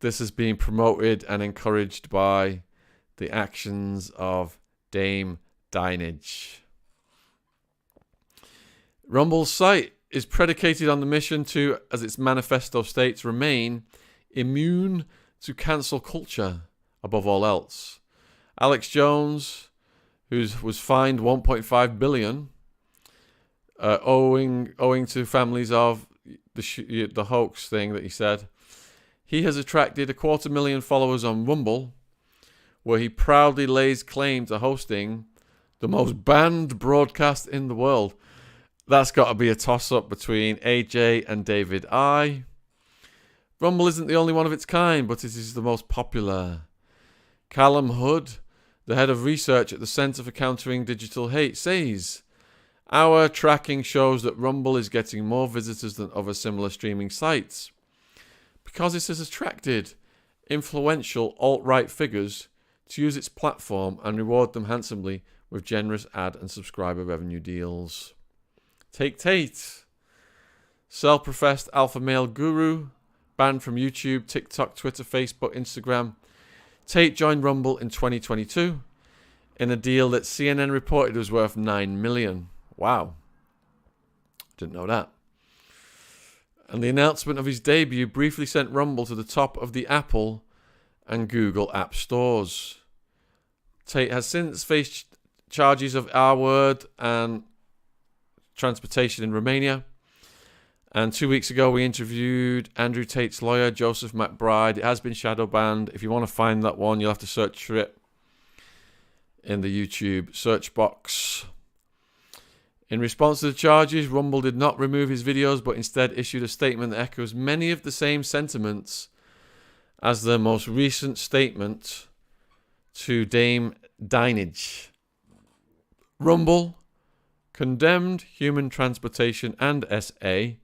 this is being promoted and encouraged by the actions of Dame Dynage. Rumble's site is predicated on the mission to, as its manifesto states, remain immune to cancel culture above all else. Alex Jones, who was fined $1.5 billion, owing to families of the hoax thing that he said, he has attracted 250,000 followers on Rumble, where he proudly lays claim to hosting the most banned broadcast in the world. That's got to be a toss-up between AJ and David I. Rumble isn't the only one of its kind, but it is the most popular. Callum Hood, the head of research at the Centre for Countering Digital Hate, says, "Our tracking shows that Rumble is getting more visitors than other similar streaming sites because it has attracted influential alt-right figures to use its platform and reward them handsomely with generous ad and subscriber revenue deals." Take Tate, self-professed alpha male guru, banned from YouTube, TikTok, Twitter, Facebook, Instagram. Tate joined Rumble in 2022 in a deal that CNN reported was worth $9 million. Wow. Didn't know that. And the announcement of his debut briefly sent Rumble to the top of the Apple and Google app stores. Tate has since faced charges of R-word and transportation in Romania. And 2 weeks ago, we interviewed Andrew Tate's lawyer, Joseph McBride. It has been shadow banned. If you want to find that one, you'll have to search for it in the YouTube search box. In response to the charges, Rumble did not remove his videos, but instead issued a statement that echoes many of the same sentiments as the most recent statement to Dame Dynage. Rumble condemned human transportation and SA,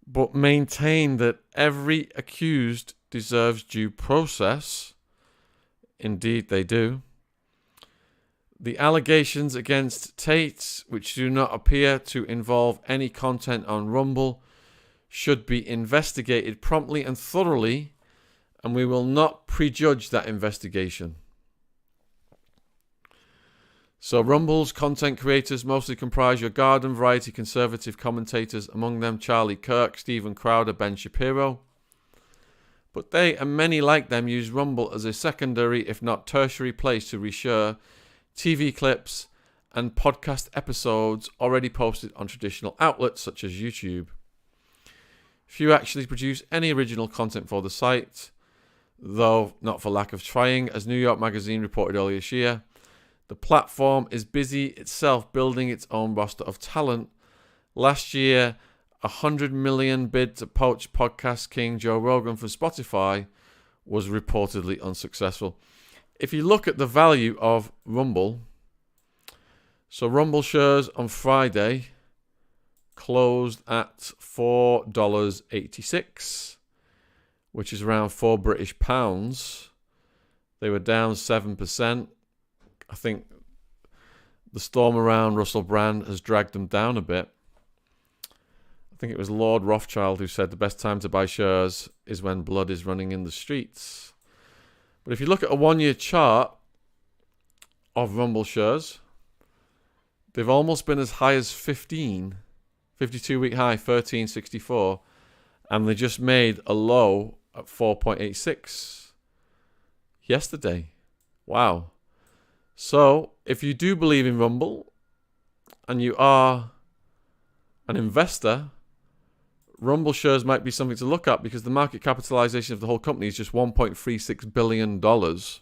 but maintained that every accused deserves due process. Indeed, they do. The allegations against Tate, which do not appear to involve any content on Rumble, should be investigated promptly and thoroughly, and we will not prejudge that investigation. So Rumble's content creators mostly comprise your garden variety conservative commentators, among them Charlie Kirk, Steven Crowder, Ben Shapiro. But they and many like them use Rumble as a secondary, if not tertiary, place to reshare TV clips and podcast episodes already posted on traditional outlets such as YouTube. Few actually produce any original content for the site, though not for lack of trying. As New York Magazine reported earlier this year, the platform is busy itself building its own roster of talent. Last year, 100 million bid to poach podcast king Joe Rogan from Spotify was reportedly unsuccessful. If you look at the value of Rumble, so Rumble shares on Friday closed at $4.86, which is around £4. They were down 7%. I think the storm around Russell Brand has dragged them down a bit. think it was Lord Rothschild who said the best time to buy shares is when blood is running in the streets. But if you look at a 1-year chart of Rumble shares, they've almost been as high as 52-week high, 1364, and they just made a low at 4.86 yesterday. Wow. So, if you do believe in Rumble and you are an investor, Rumble shares might be something to look at because the market capitalization of the whole company is just $1.36 billion. The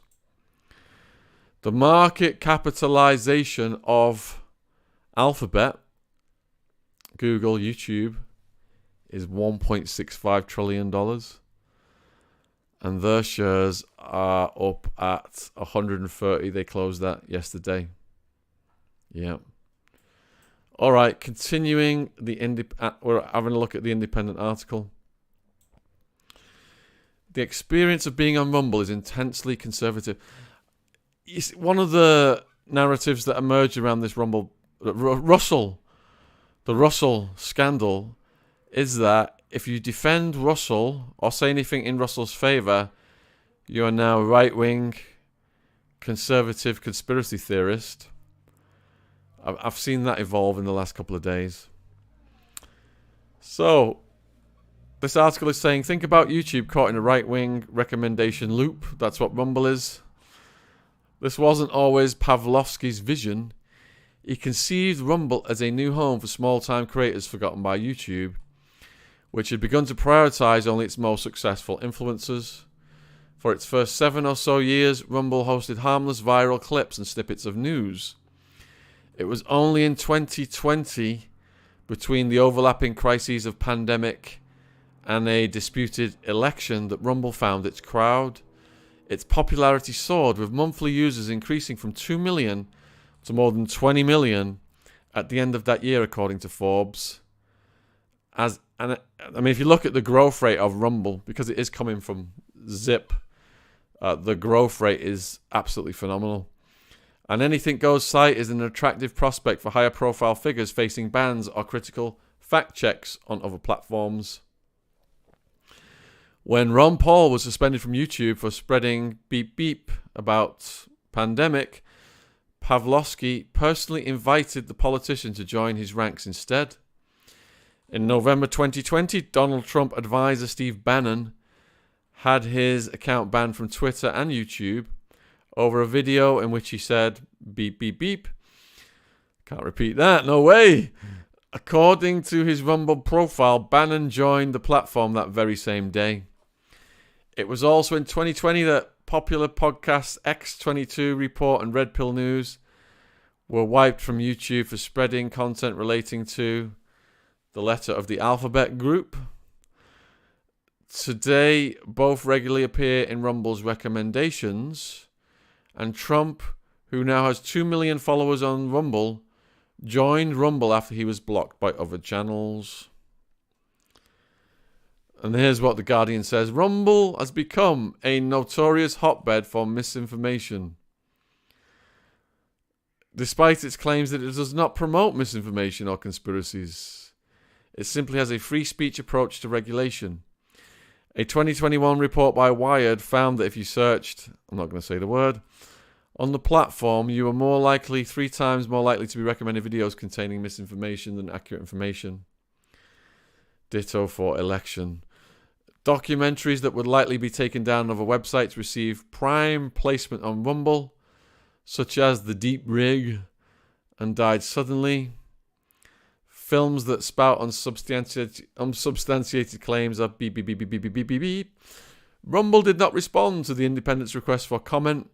market capitalization of Alphabet, Google, YouTube is $1.65 trillion. And their shares are up at 130. They closed that yesterday. Yeah. All right, continuing we're having a look at the Independent article. The experience of being on Rumble is intensely conservative. One of the narratives that emerged around this Rumble, the Russell scandal, is that if you defend Russell or say anything in Russell's favor, you are now a right-wing, conservative conspiracy theorist. I've seen that evolve in the last couple of days. So, this article is saying, think about YouTube caught in a right-wing recommendation loop. That's what Rumble is. This wasn't always Pavlovsky's vision. He conceived Rumble as a new home for small-time creators forgotten by YouTube, which had begun to prioritize only its most successful influencers. For its first 7 or so years, Rumble hosted harmless viral clips and snippets of news. It was only in 2020, between the overlapping crises of pandemic and a disputed election, that Rumble found its crowd. Its popularity soared, with monthly users increasing from 2 million to more than 20 million at the end of that year, according to Forbes. If you look at the growth rate of Rumble, because it is coming from Zip, the growth rate is absolutely phenomenal. An anything goes site is an attractive prospect for higher profile figures facing bans or critical fact checks on other platforms. When Ron Paul was suspended from YouTube for spreading beep beep about pandemic, Pavlovsky personally invited the politician to join his ranks instead. In November 2020, Donald Trump advisor Steve Bannon had his account banned from Twitter and YouTube over a video in which he said, beep, beep, beep. Can't repeat that, no way. According to his Rumble profile, Bannon joined the platform that very same day. It was also in 2020 that popular podcasts X22 Report and Red Pill News were wiped from YouTube for spreading content relating to the letter of the alphabet group. Today, both regularly appear in Rumble's recommendations, and Trump, who now has 2 million followers on Rumble, joined Rumble after he was blocked by other channels. And here's what The Guardian says. Rumble has become a notorious hotbed for misinformation. Despite its claims that it does not promote misinformation or conspiracies, it simply has a free speech approach to regulation. A 2021 report by Wired found that if you searched, I'm not going to say the word, on the platform, you were 3 times more likely to be recommended videos containing misinformation than accurate information. Ditto for election. Documentaries that would likely be taken down on other websites receive prime placement on Rumble, such as The Deep Rig and Died Suddenly. Films that spout unsubstantiated claims of beep, beep, beep, beep, beep, beep, beep, beep, beep. Rumble did not respond to the Independent's request for comment,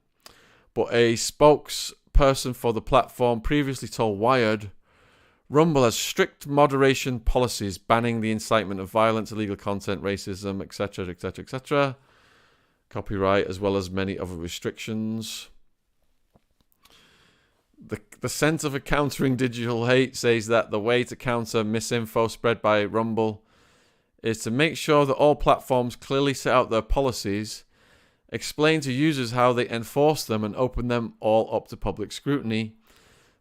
but a spokesperson for the platform previously told Wired, Rumble has strict moderation policies banning the incitement of violence, illegal content, racism, etc., etc., etc., copyright, as well as many other restrictions. The Center for Countering Digital Hate says that the way to counter misinfo spread by Rumble is to make sure that all platforms clearly set out their policies, explain to users how they enforce them, and open them all up to public scrutiny.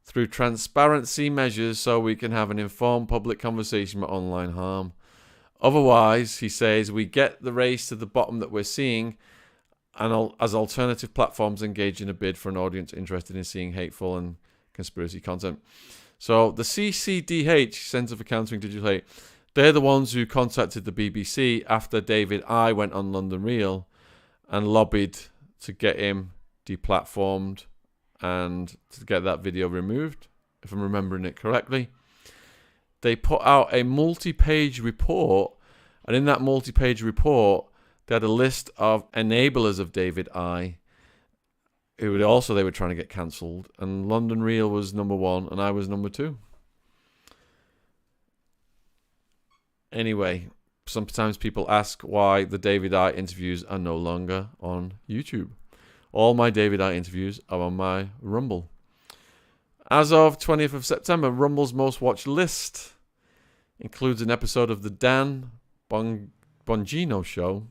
through transparency measures so we can have an informed public conversation about online harm. Otherwise, he says, we get the race to the bottom that we're seeing, and as alternative platforms engage in a bid for an audience interested in seeing hateful and conspiracy content. So the CCDH, Centre for Countering Digital Hate, they're the ones who contacted the BBC after David I went on London Real and lobbied to get him deplatformed and to get that video removed, if I'm remembering it correctly. They put out a multi-page report, and in that multi-page report, they had a list of enablers of David I, they were trying to get cancelled, and London Real was number 1, and I was number 2. Anyway, sometimes people ask why the David I interviews are no longer on YouTube. All my David I interviews are on my Rumble. As of 20th of September, Rumble's most watched list includes an episode of the Dan Bongino Show.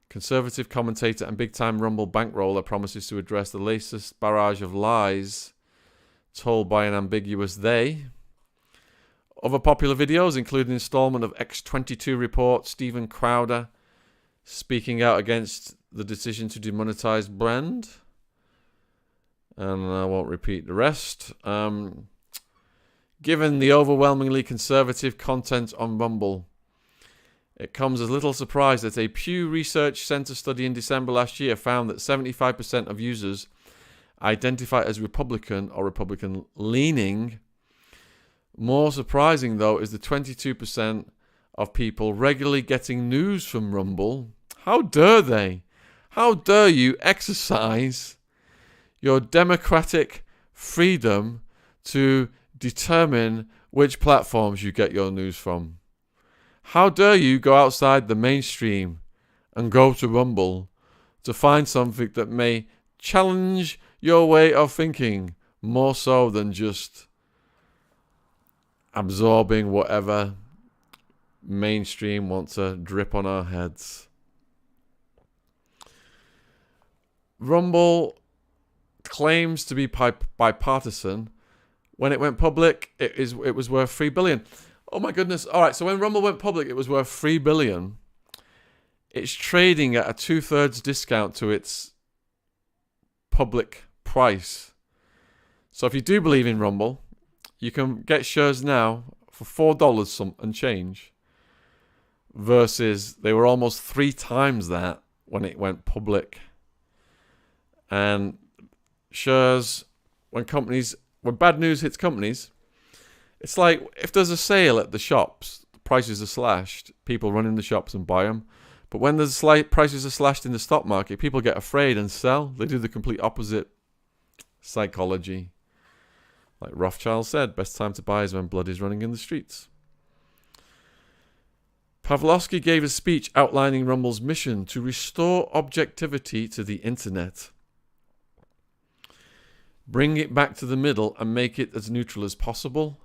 Conservative commentator and big-time Rumble bankroller promises to address the latest barrage of lies told by an ambiguous they. Other popular videos include an installment of X22 report Stephen Crowder speaking out against the decision to demonetize Brand. And I won't repeat the rest. Given the overwhelmingly conservative content on Rumble, it comes as little surprise that a Pew Research Center study in December last year found that 75% of users identify as Republican or Republican-leaning. More surprising, though, is the 22% of people regularly getting news from Rumble. How dare they? How dare you exercise your democratic freedom to determine which platforms you get your news from? How dare you go outside the mainstream and go to Rumble to find something that may challenge your way of thinking more so than just absorbing whatever mainstream wants to drip on our heads. Rumble claims to be bipartisan. When it went public, it was worth $3 billion. Oh my goodness. All right, so when Rumble went public, it was worth $3 billion. It's trading at a 2/3 discount to its public price. So if you do believe in Rumble, you can get shares now for $4 some and change, versus they were almost 3 times that when it went public. And shares, when bad news hits companies, it's like if there's a sale at the shops, the prices are slashed, people run in the shops and buy them. But when there's prices are slashed in the stock market, people get afraid and sell. They do the complete opposite psychology. Like Rothschild said, best time to buy is when blood is running in the streets. Pavlovsky gave a speech outlining Rumble's mission to restore objectivity to the internet. Bring it back to the middle and make it as neutral as possible.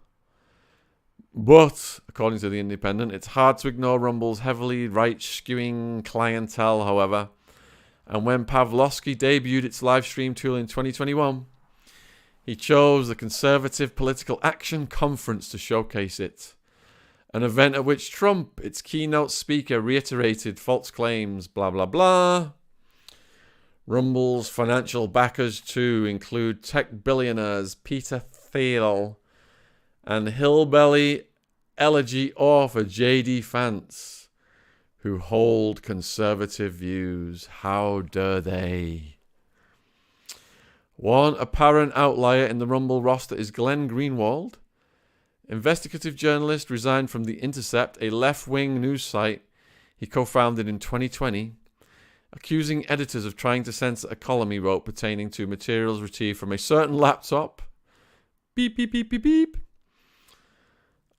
But, according to The Independent, it's hard to ignore Rumble's heavily right-skewing clientele, however. And when Pavlovsky debuted its live stream tool in 2021, he chose the Conservative Political Action Conference to showcase it. An event at which Trump, its keynote speaker, reiterated false claims, blah, blah, blah. Rumble's financial backers, too, include tech billionaires Peter Thiel and hillbilly elegy author J.D. Vance, who hold conservative views. How dare they? One apparent outlier in the Rumble roster is Glenn Greenwald, investigative journalist resigned from The Intercept, a left-wing news site he co-founded in 2020, accusing editors of trying to censor a column he wrote pertaining to materials retrieved from a certain laptop. Beep, beep, beep, beep, beep.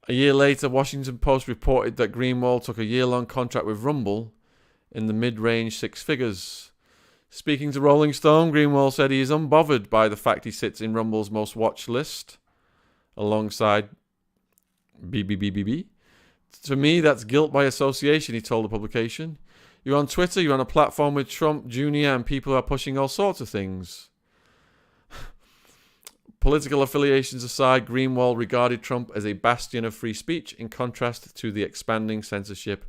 A year later, Washington Post reported that Greenwald took a year-long contract with Rumble in the mid-range 6 figures. Speaking to Rolling Stone, Greenwald said he is unbothered by the fact he sits in Rumble's most watched list alongside BBBBB. To me, that's guilt by association, he told the publication. You're on Twitter, you're on a platform with Trump Jr. and people are pushing all sorts of things. Political affiliations aside, Greenwald regarded Trump as a bastion of free speech in contrast to the expanding censorship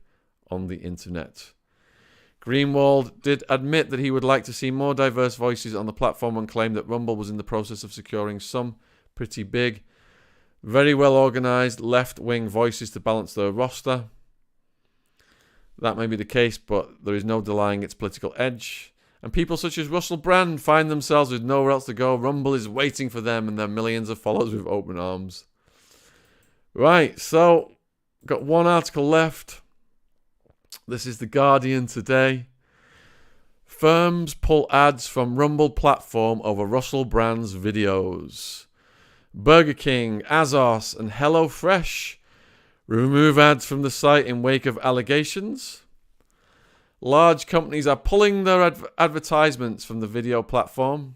on the internet. Greenwald did admit that he would like to see more diverse voices on the platform and claimed that Rumble was in the process of securing some pretty big, very well organised left-wing voices to balance their roster. That may be the case, but there is no denying its political edge. And people such as Russell Brand find themselves with nowhere else to go. Rumble is waiting for them and their millions of followers with open arms. Right, so got one article left. This is The Guardian today. Firms pull ads from Rumble platform over Russell Brand's videos. Burger King, Azos, and HelloFresh remove ads from the site in wake of allegations. Large companies are pulling their advertisements from the video platform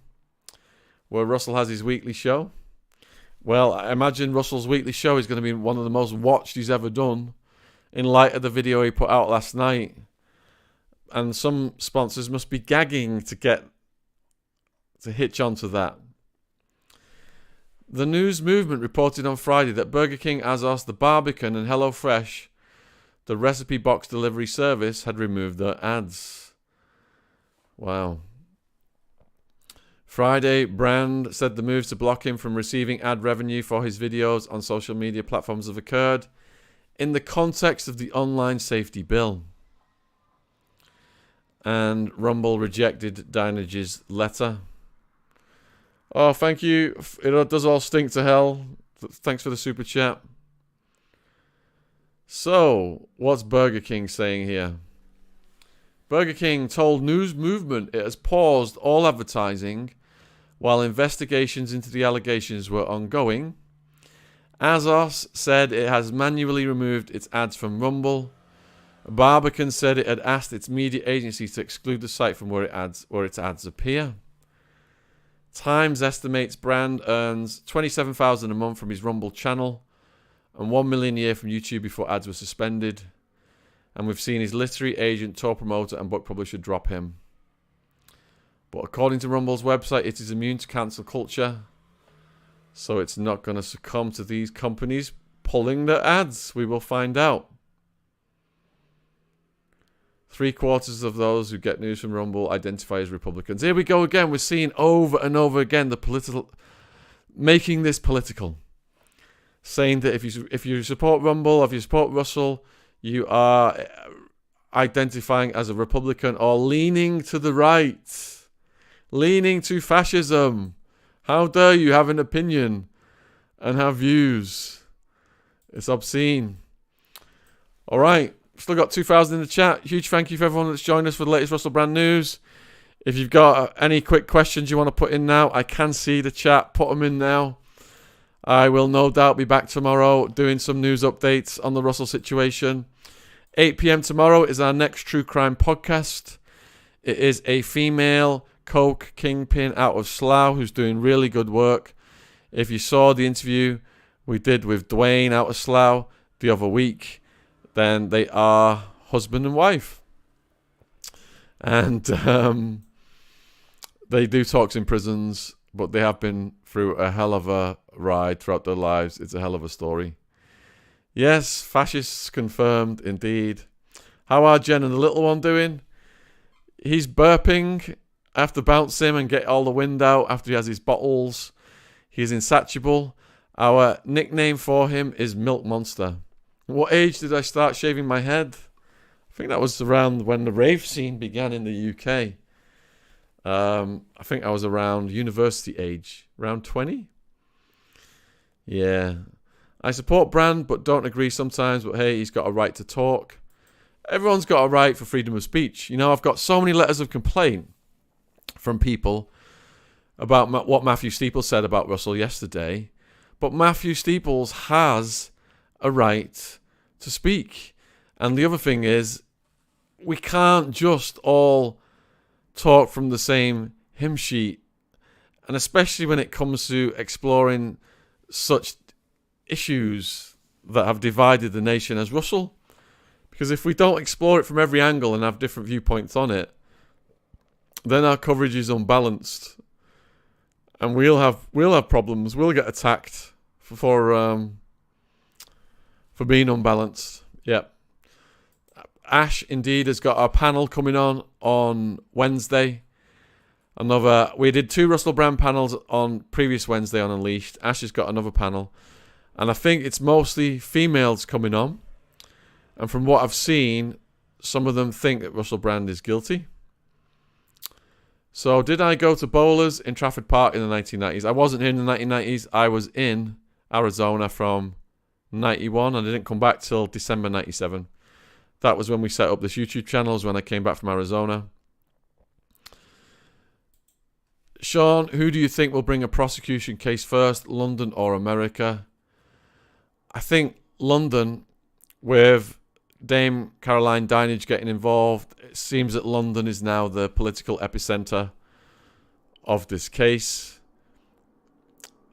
where Russell has his weekly show. Well, I imagine Russell's weekly show is going to be one of the most watched he's ever done in light of the video he put out last night. And some sponsors must be gagging to hitch onto that. The News Movement reported on Friday that Burger King, Azos, The Barbican, and HelloFresh, the recipe box delivery service, had removed their ads. Wow. Friday, Brand said the moves to block him from receiving ad revenue for his videos on social media platforms have occurred in the context of the online safety bill. And Rumble rejected Dynage's letter. Oh, thank you. It does all stink to hell. Thanks for the super chat. So, what's Burger King saying here? Burger King told News Movement it has paused all advertising while investigations into the allegations were ongoing. Azos said it has manually removed its ads from Rumble. Barbican said it had asked its media agency to exclude the site from where its ads appear. Times estimates Brand earns $27,000 a month from his Rumble channel and $1 million a year from YouTube before ads were suspended. And we've seen his literary agent, tour promoter, and book publisher drop him. But according to Rumble's website, it is immune to cancel culture. So it's not going to succumb to these companies pulling their ads. We will find out. 3/4 of those who get news from Rumble identify as Republicans. Here we go again. We're seeing over and over again the political, making this political. Saying that if you support Rumble, if you support Russell, you are identifying as a Republican or leaning to the right, leaning to fascism. How dare you have an opinion and have views? It's obscene. All right, still got 2,000 in the chat. Huge thank you for everyone that's joined us for the latest Russell Brand news. If you've got any quick questions you want to put in now, I can see the chat. Put them in now. I will no doubt be back tomorrow doing some news updates on the Russell situation. 8 p.m. tomorrow is our next true crime podcast. It is a female coke kingpin out of Slough who's doing really good work. If you saw the interview we did with Dwayne out of Slough the other week, then they are husband and wife. And they do talks in prisons, but they have been through a hell of a ride throughout their lives. It's a hell of a story. Yes, fascists confirmed, indeed. How are Jen and the little one doing? He's burping. I have to bounce him and get all the wind out after he has his bottles. He's insatiable. Our nickname for him is Milk Monster. What age did I start shaving my head? I think that was around when the rave scene began in the UK. I think I was around university age, around 20. Yeah. I support Brand, but don't agree sometimes. But hey, he's got a right to talk. Everyone's got a right for freedom of speech. You know, I've got so many letters of complaint from people about what Matthew Steeples said about Russell yesterday. But Matthew Steeples has a right to speak. And the other thing is, we can't just all talk from the same hymn sheet. And especially when it comes to exploring such issues that have divided the nation as Russell. Because if we don't explore it from every angle and have different viewpoints on it, then our coverage is unbalanced. and we'll have problems. We'll get attacked for being unbalanced. Yeah. Ash indeed has got our panel coming on Wednesday. We did 2 Russell Brand panels on previous Wednesday on Unleashed. Ash has got another panel, and I think it's mostly females coming on. And from what I've seen, some of them think that Russell Brand is guilty. So, did I go to Bowlers in Trafford Park in the 1990s? I wasn't here in the 1990s. I was in Arizona from 91, and I didn't come back till December 97. That was when we set up this YouTube channel, when I came back from Arizona. Sean, who do you think will bring a prosecution case first, London or America? I think London, with Dame Caroline Dinenage getting involved. It seems that London is now the political epicenter of this case.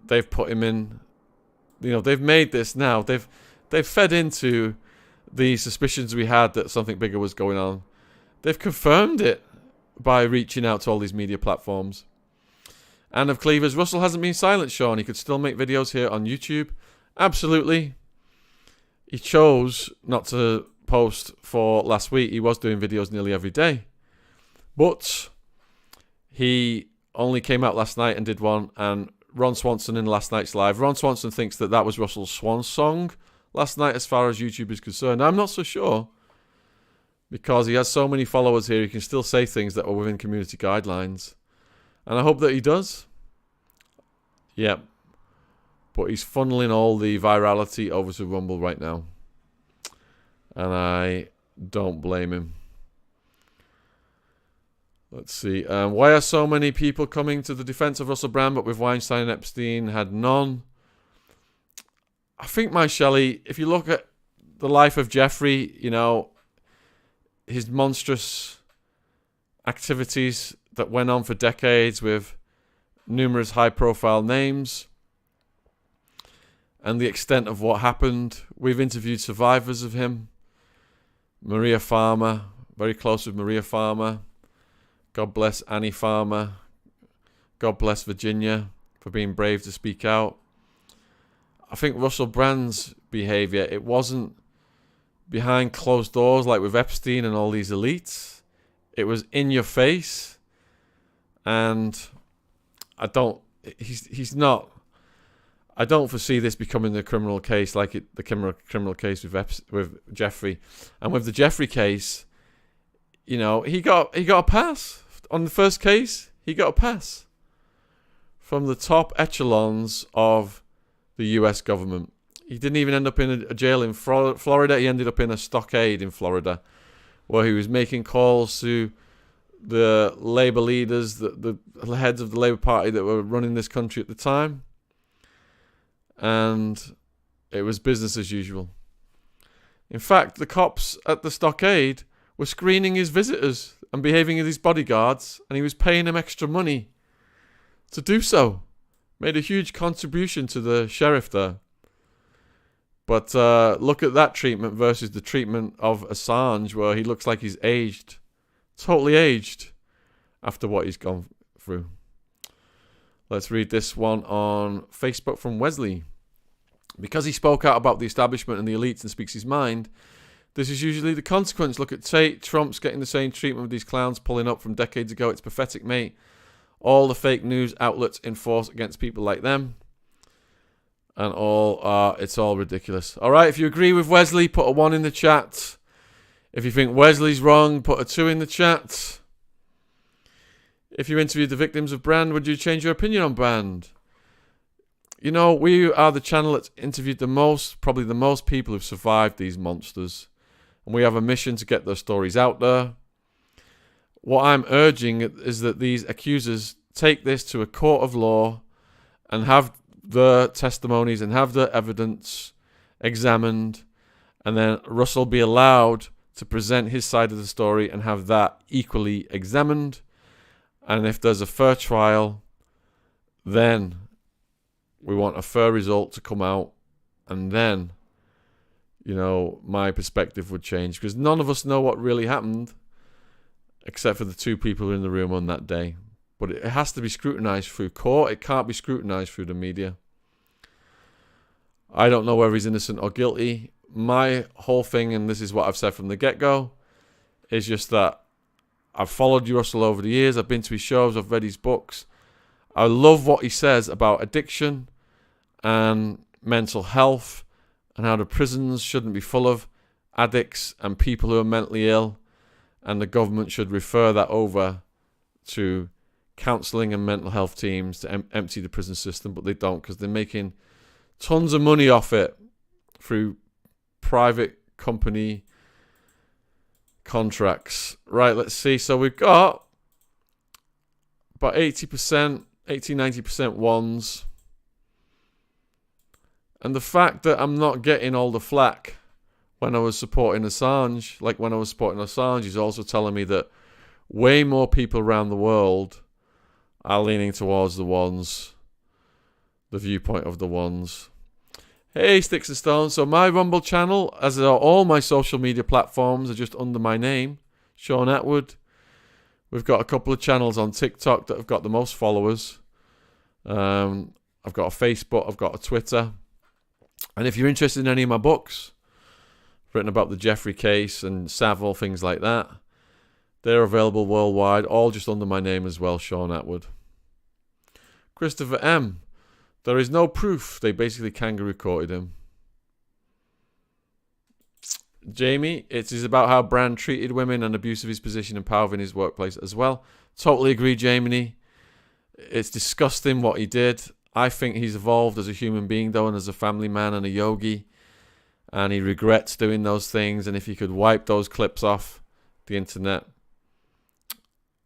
They've put him in, they've made this now. They've fed into the suspicions we had that something bigger was going on. They've confirmed it by reaching out to all these media platforms. And of Cleavers, Russell hasn't been silent, Sean. He could still make videos here on YouTube. Absolutely. He chose not to post for last week. He was doing videos nearly every day. But he only came out last night and did one. And Ron Swanson in last night's live. Ron Swanson thinks that was Russell's swan song last night as far as YouTube is concerned. I'm not so sure. Because he has so many followers here, he can still say things that are within community guidelines. And I hope that he does. Yeah. But he's funneling all the virality over to Rumble right now. And I don't blame him. Let's see. Why are so many people coming to the defense of Russell Brand, but with Weinstein and Epstein had none? I think, my Shelley, if you look at the life of Jeffrey, his monstrous activities that went on for decades with numerous high-profile names, and the extent of what happened. We've interviewed survivors of him. Maria Farmer, very close with Maria Farmer. God bless Annie Farmer. God bless Virginia for being brave to speak out. I think Russell Brand's behaviour, it wasn't behind closed doors like with Epstein and all these elites. It was in your face. And I don't foresee this becoming a criminal case like the criminal case with Jeffrey. And with the Jeffrey case, he got a pass. On the first case, he got a pass from the top echelons of the US government. He didn't even end up in a jail in Florida. He ended up in a stockade in Florida where he was making calls to the Labour leaders, the heads of the Labour Party that were running this country at the time. And it was business as usual. In fact, the cops at the stockade were screening his visitors and behaving as his bodyguards, and he was paying them extra money to do so. Made a huge contribution to the sheriff there. But look at that treatment versus the treatment of Assange, where he looks like he's aged. Totally aged after what he's gone through. Let's read this one on Facebook from Wesley. Because he spoke out about the establishment and the elites and speaks his mind, this is usually the consequence. Look at Tate. Trump's getting the same treatment with these clowns pulling up from decades ago. It's pathetic, mate. All the fake news outlets enforce against people like them. And it's all ridiculous. All right, if you agree with Wesley, put a 1 in the chat. If you think Wesley's wrong, put a 2 in the chat. If you interviewed the victims of Brand, would you change your opinion on Brand? We are the channel that's interviewed probably the most people who've survived these monsters. And we have a mission to get their stories out there. What I'm urging is that these accusers take this to a court of law and have the testimonies and have the evidence examined. And then Russell be allowed to present his side of the story and have that equally examined. And if there's a fair trial, then we want a fair result to come out. And then, my perspective would change. Because none of us know what really happened, except for the 2 people in the room on that day. But it has to be scrutinised through court. It can't be scrutinised through the media. I don't know whether he's innocent or guilty. My whole thing, and this is what I've said from the get-go, is just that I've followed Russell over the years. I've been to his shows. I've read his books. I love what he says about addiction and mental health and how the prisons shouldn't be full of addicts and people who are mentally ill, and the government should refer that over to counselling and mental health teams to empty the prison system, but they don't, because they're making tons of money off it through private company contracts. Right, let's see. So we've got about 80%, 90% ones. And the fact that I'm not getting all the flack when I was supporting Assange, like when I was supporting Assange, is also telling me that way more people around the world are leaning towards the viewpoint of the ones. Hey, Sticks and Stones. So my Rumble channel, as are all my social media platforms, are just under my name, Sean Atwood. We've got a couple of channels on TikTok that have got the most followers. I've got a Facebook, I've got a Twitter. And if you're interested in any of my books, written about the Jeffrey case and Savile, things like that, they're available worldwide, all just under my name as well, Sean Atwood. Christopher M. There is no proof they basically kangaroo courted him. Jamie, it is about how Brand treated women and abuse of his position and power in his workplace as well. Totally agree, Jamie. It's disgusting what he did. I think he's evolved as a human being, though, and as a family man and a yogi. And he regrets doing those things. And if he could wipe those clips off the internet,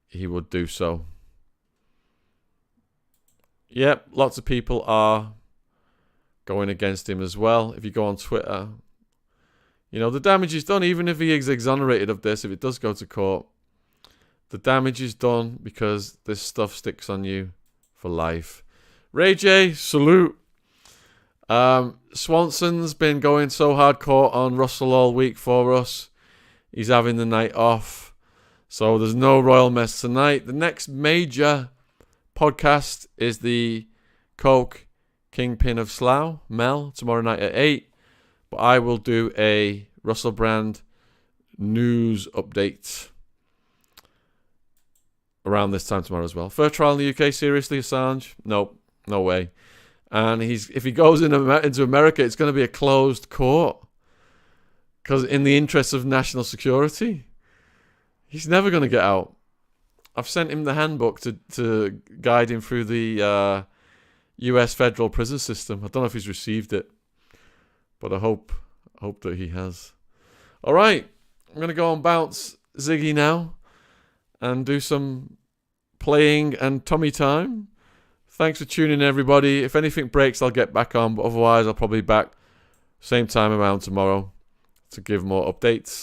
he would do so. Yep, lots of people are going against him as well. If you go on Twitter, you know, the damage is done. Even if he is exonerated of this, if it does go to court, the damage is done because this stuff sticks on you for life. Ray J, salute. Swanson's been going so hardcore on Russell all week for us. He's having the night off. So there's no Royal Mess tonight. The next major podcast is the Coke Kingpin of Slough, Mel, tomorrow night at 8. But I will do a Russell Brand news update around this time tomorrow as well. First trial in the UK, seriously, Assange? Nope, no way. And if he goes into America, it's going to be a closed court. Because in the interest of national security, he's never going to get out. I've sent him the handbook to guide him through the US federal prison system. I don't know if he's received it, but I hope that he has. All right, I'm going to go and bounce Ziggy now and do some playing and tummy time. Thanks for tuning in, everybody. If anything breaks, I'll get back on, but otherwise I'll probably be back same time around tomorrow to give more updates.